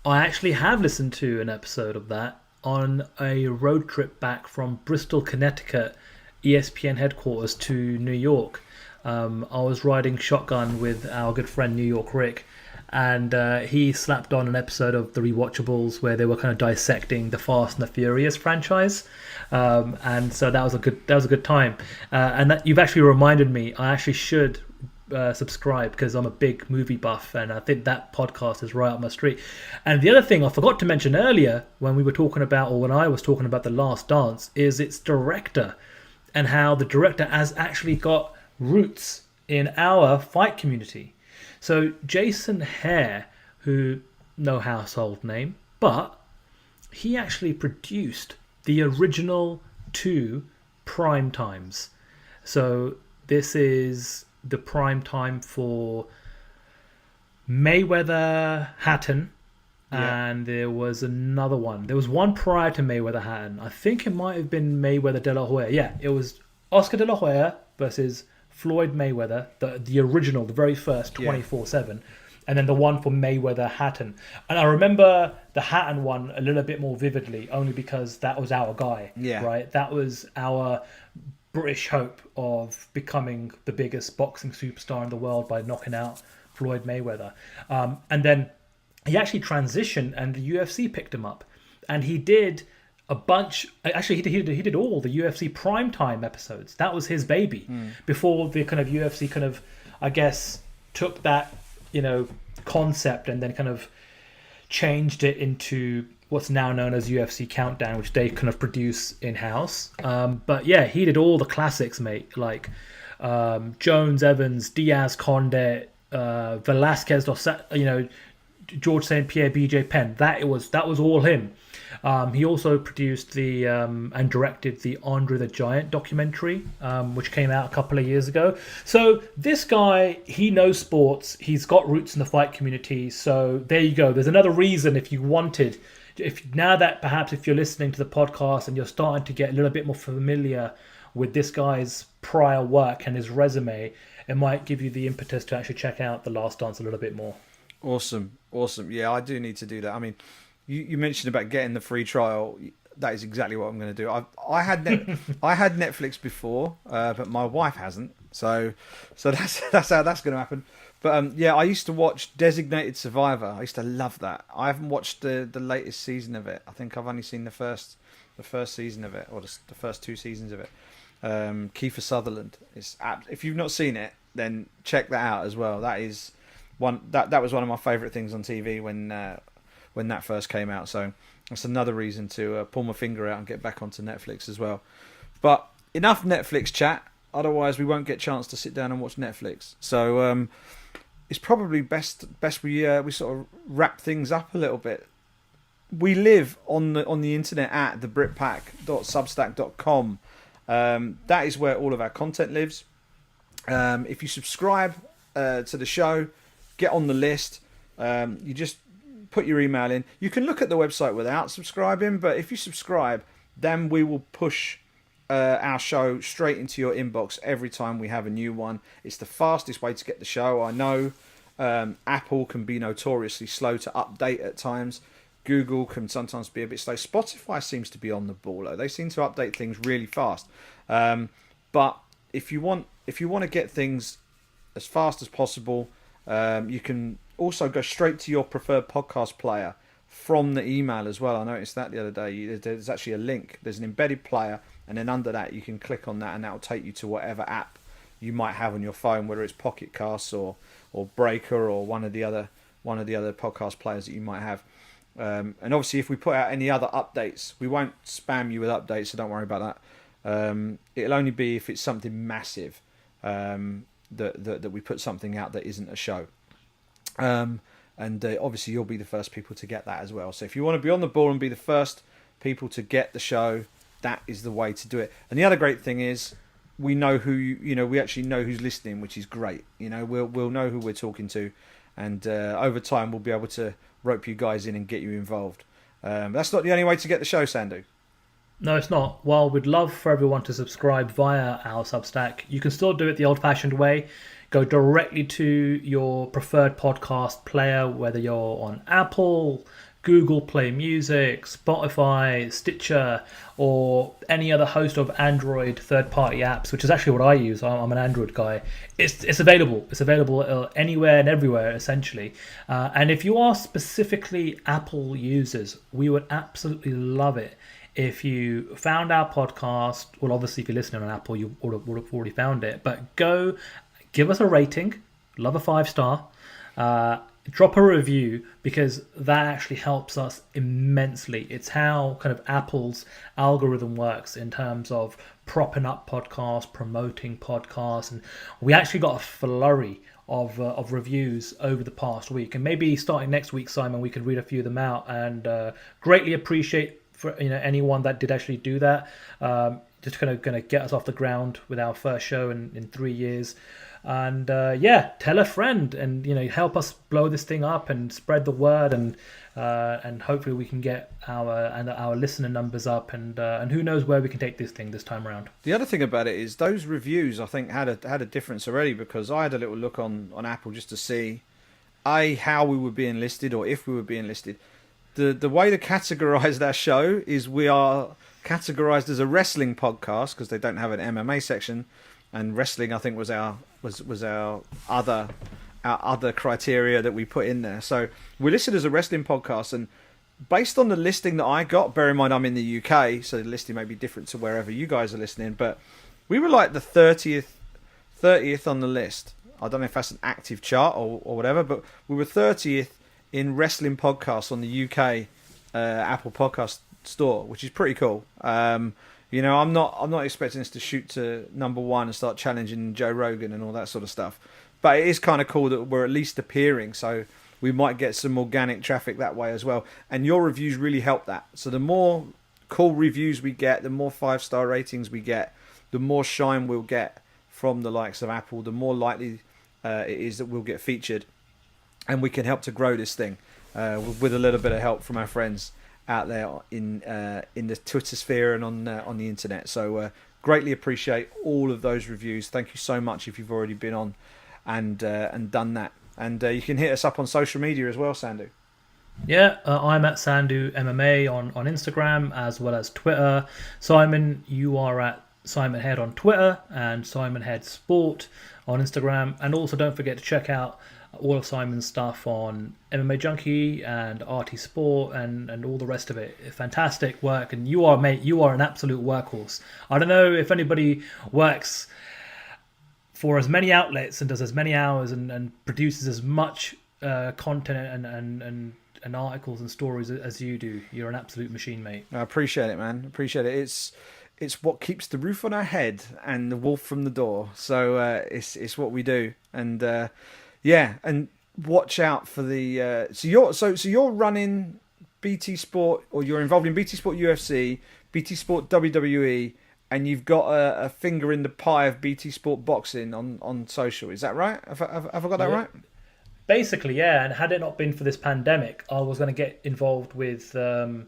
I actually have listened to an episode of that on a road trip back from Bristol, Connecticut, ESPN headquarters to New York. I was riding shotgun with our good friend New York Rick, and he slapped on an episode of the Rewatchables where they were kind of dissecting the Fast and the Furious franchise, and so that was a good time. And that you've actually reminded me, I actually should subscribe, because I'm a big movie buff, and I think that podcast is right up my street. And the other thing I forgot to mention earlier when we were talking about, or when I was talking about The Last Dance, is its director, and how the director has actually got roots in our fight community. So Jason Hare, who, no household name, but he actually produced the original 2 prime times. So this is the prime time for Mayweather Hatton. Yeah. And there was another one. There was one prior to Mayweather Hatton. I think it might have been Mayweather De La Hoya. Yeah, it was Oscar De La Hoya versus Floyd Mayweather, the original, the very first 24/7, and then the one for Mayweather Hatton. And I remember the Hatton one a little bit more vividly, only because that was our guy. Yeah. Right? That was our British hope of becoming the biggest boxing superstar in the world by knocking out Floyd Mayweather. And then he actually transitioned, and the UFC picked him up, and he did a bunch. Actually, he did all the UFC primetime episodes. That was his baby. Before the kind of UFC kind of, I guess, took that concept and then kind of changed it into what's now known as UFC Countdown, which they kind of produce in house. But yeah, he did all the classics, mate, like Jones, Evans, Diaz, Condit, Velasquez, George St. Pierre, BJ Penn. That was all him. He also produced the and directed the Andre the Giant documentary, which came out a couple of years ago. So this guy, he knows sports. He's got roots in the fight community. So there you go. There's another reason if you wanted. If now that perhaps if you're listening to the podcast and you're starting to get a little bit more familiar with this guy's prior work and his resume, it might give you the impetus to actually check out The Last Dance a little bit more. Awesome. Yeah, I do need to do that. I mean, you mentioned about getting the free trial. That is exactly what I'm going to do. I had Netflix before, but my wife hasn't. So that's how that's going to happen. But yeah, I used to watch Designated Survivor. I used to love that. I haven't watched the latest season of it. I think I've only seen the first season of it, or the first 2 seasons of it. Kiefer Sutherland. If you've not seen it, then check that out as well. That is that was one of my favourite things on TV when that first came out. So that's another reason to pull my finger out and get back onto Netflix as well. But enough Netflix chat. Otherwise, we won't get a chance to sit down and watch Netflix. So it's probably best we sort of wrap things up a little bit. We live on the internet at thebritpack.substack.com. That is where all of our content lives. If you subscribe to the show, get on the list. You just put your email in. You can look at the website without subscribing, but if you subscribe, then we will push our show straight into your inbox every time we have a new one. It's the fastest way to get the show. I know Apple can be notoriously slow to update at times. Google can sometimes be a bit slow. Spotify seems to be on the ball, though. They seem to update things really fast. But if you want to get things as fast as possible, you can also go straight to your preferred podcast player from the email as well. I noticed that the other day. There's actually a link. There's an embedded player, and then under that you can click on that, and that will take you to whatever app you might have on your phone, whether it's Pocket Casts or Breaker or one of the other podcast players that you might have. And obviously, if we put out any other updates, we won't spam you with updates, so don't worry about that. It'll only be if it's something massive that we put something out that isn't a show. And obviously, you'll be the first people to get that as well. So if you want to be on the ball and be the first people to get the show, that is the way to do it. And the other great thing is, we know we actually know who's listening, which is great. We'll know who we're talking to, and over time we'll be able to rope you guys in and get you involved. That's not the only way to get the show, Sandu. No, it's not. While we'd love for everyone to subscribe via our Substack, you can still do it the old-fashioned way. Go directly to your preferred podcast player, whether you're on Apple, Google Play Music, Spotify, Stitcher, or any other host of Android third-party apps, which is actually what I use. I'm an Android guy. It's available. It's available anywhere and everywhere, essentially. And if you are specifically Apple users, we would absolutely love it if you found our podcast. Well, obviously, if you're listening on Apple, you would have already found it. But go give us a rating. Love a 5-star. Drop a review, because that actually helps us immensely. It's how kind of Apple's algorithm works in terms of propping up podcasts, promoting podcasts, and we actually got a flurry of reviews over the past week. And maybe starting next week, Simon, we could read a few of them out, and greatly appreciate for anyone that did actually do that. Just kind of going to get us off the ground with our first show in 3 years. And tell a friend, and help us blow this thing up and spread the word, and hopefully we can get our listener numbers up, and who knows where we can take this thing this time around. The other thing about it is those reviews, I think, had a difference already, because I had a little look on Apple just to see how we were being listed, or if we were being listed. The way to categorise our show is we are categorised as a wrestling podcast, because they don't have an MMA section. And wrestling, I think, was our other criteria that we put in there. So we're listed as a wrestling podcast, and based on the listing that I got, bear in mind I'm in the UK, so the listing may be different to wherever you guys are listening, but we were like the 30th on the list. I don't know if that's an active chart or whatever, but we were 30th in wrestling podcasts on the UK Apple Podcast Store, which is pretty cool. I'm not expecting us to shoot to number 1 and start challenging Joe Rogan and all that sort of stuff. But it is kind of cool that we're at least appearing. So we might get some organic traffic that way as well. And your reviews really help that. So the more cool reviews we get, the more 5-star ratings we get, the more shine we'll get from the likes of Apple, the more likely it is that we'll get featured, and we can help to grow this thing with a little bit of help from our friends out there in the Twitter sphere and on the internet. So greatly appreciate all of those reviews. Thank you so much if you've already been on and done that. And you can hit us up on social media as well, Sandu. Yeah, I'm at Sandu MMA on Instagram as well as Twitter. Simon, you are at Simon Head on Twitter and Simon Head Sport on Instagram. And also don't forget to check out all of Simon's stuff on MMA Junkie and RT Sport and all the rest of it. Fantastic work, and you are an absolute workhorse. I don't know if anybody works for as many outlets and does as many hours and produces as much content and articles and stories as you do. You're an absolute machine, mate. I appreciate it, man. Appreciate it. It's what keeps the roof on our head and the wolf from the door. So it's what we do. And yeah, and watch out for the. So you're running BT Sport, or you're involved in BT Sport UFC, BT Sport WWE, and you've got a finger in the pie of BT Sport boxing on social. Is that right? Have I got that right? Basically, yeah. And had it not been for this pandemic, I was going to get involved with the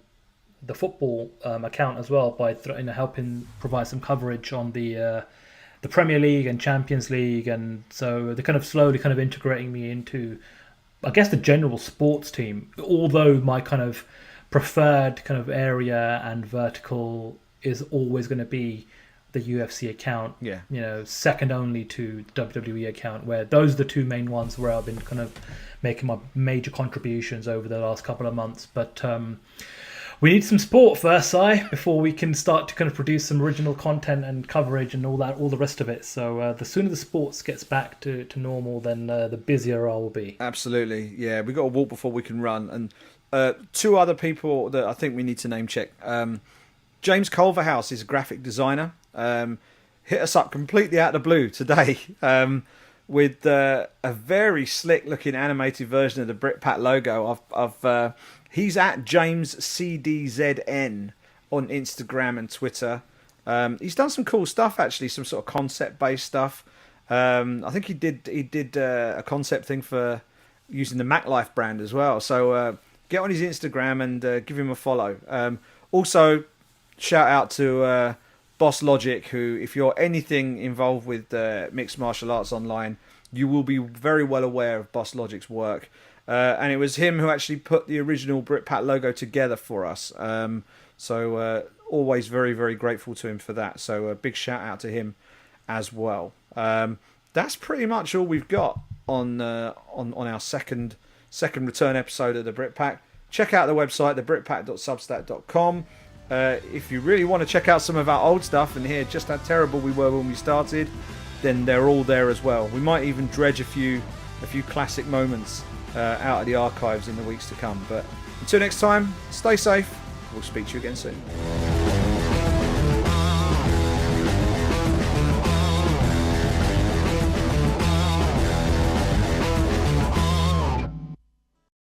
football account as well by helping provide some coverage on the Premier League and Champions League, and so they're kind of slowly kind of integrating me into, I guess, the general sports team. Although my kind of preferred kind of area and vertical is always going to be the UFC account. Yeah. You know, second only to the WWE account, where those are the two main ones where I've been kind of making my major contributions over the last couple of months. But we need some sport first, Si, before we can start to kind of produce some original content and coverage and all the rest of it. So the sooner the sports gets back to normal, then the busier I will be. Absolutely, yeah. We've got to walk before we can run. And two other people that I think we need to name check. James Culverhouse is a graphic designer. Hit us up completely out of the blue today with a very slick-looking animated version of the Brit Pack logo. He's at James CDZN on Instagram and Twitter. He's done some cool stuff, actually, some sort of concept-based stuff. I think he did a concept thing for using the MacLife brand as well. So get on his Instagram and give him a follow. Also, shout out to Boss Logic, who, if you're anything involved with mixed martial arts online, you will be very well aware of Boss Logic's work. And it was him who actually put the original Brit Pack logo together for us. So always very, very grateful to him for that. So a big shout out to him as well. That's pretty much all we've got on our second return episode of the Brit Pack. Check out the website, thebritpack.substack.com. If you really want to check out some of our old stuff and hear just how terrible we were when we started, then they're all there as well. We might even dredge a few classic moments out of the archives in the weeks to come. But until next time, stay safe. We'll speak to you again soon.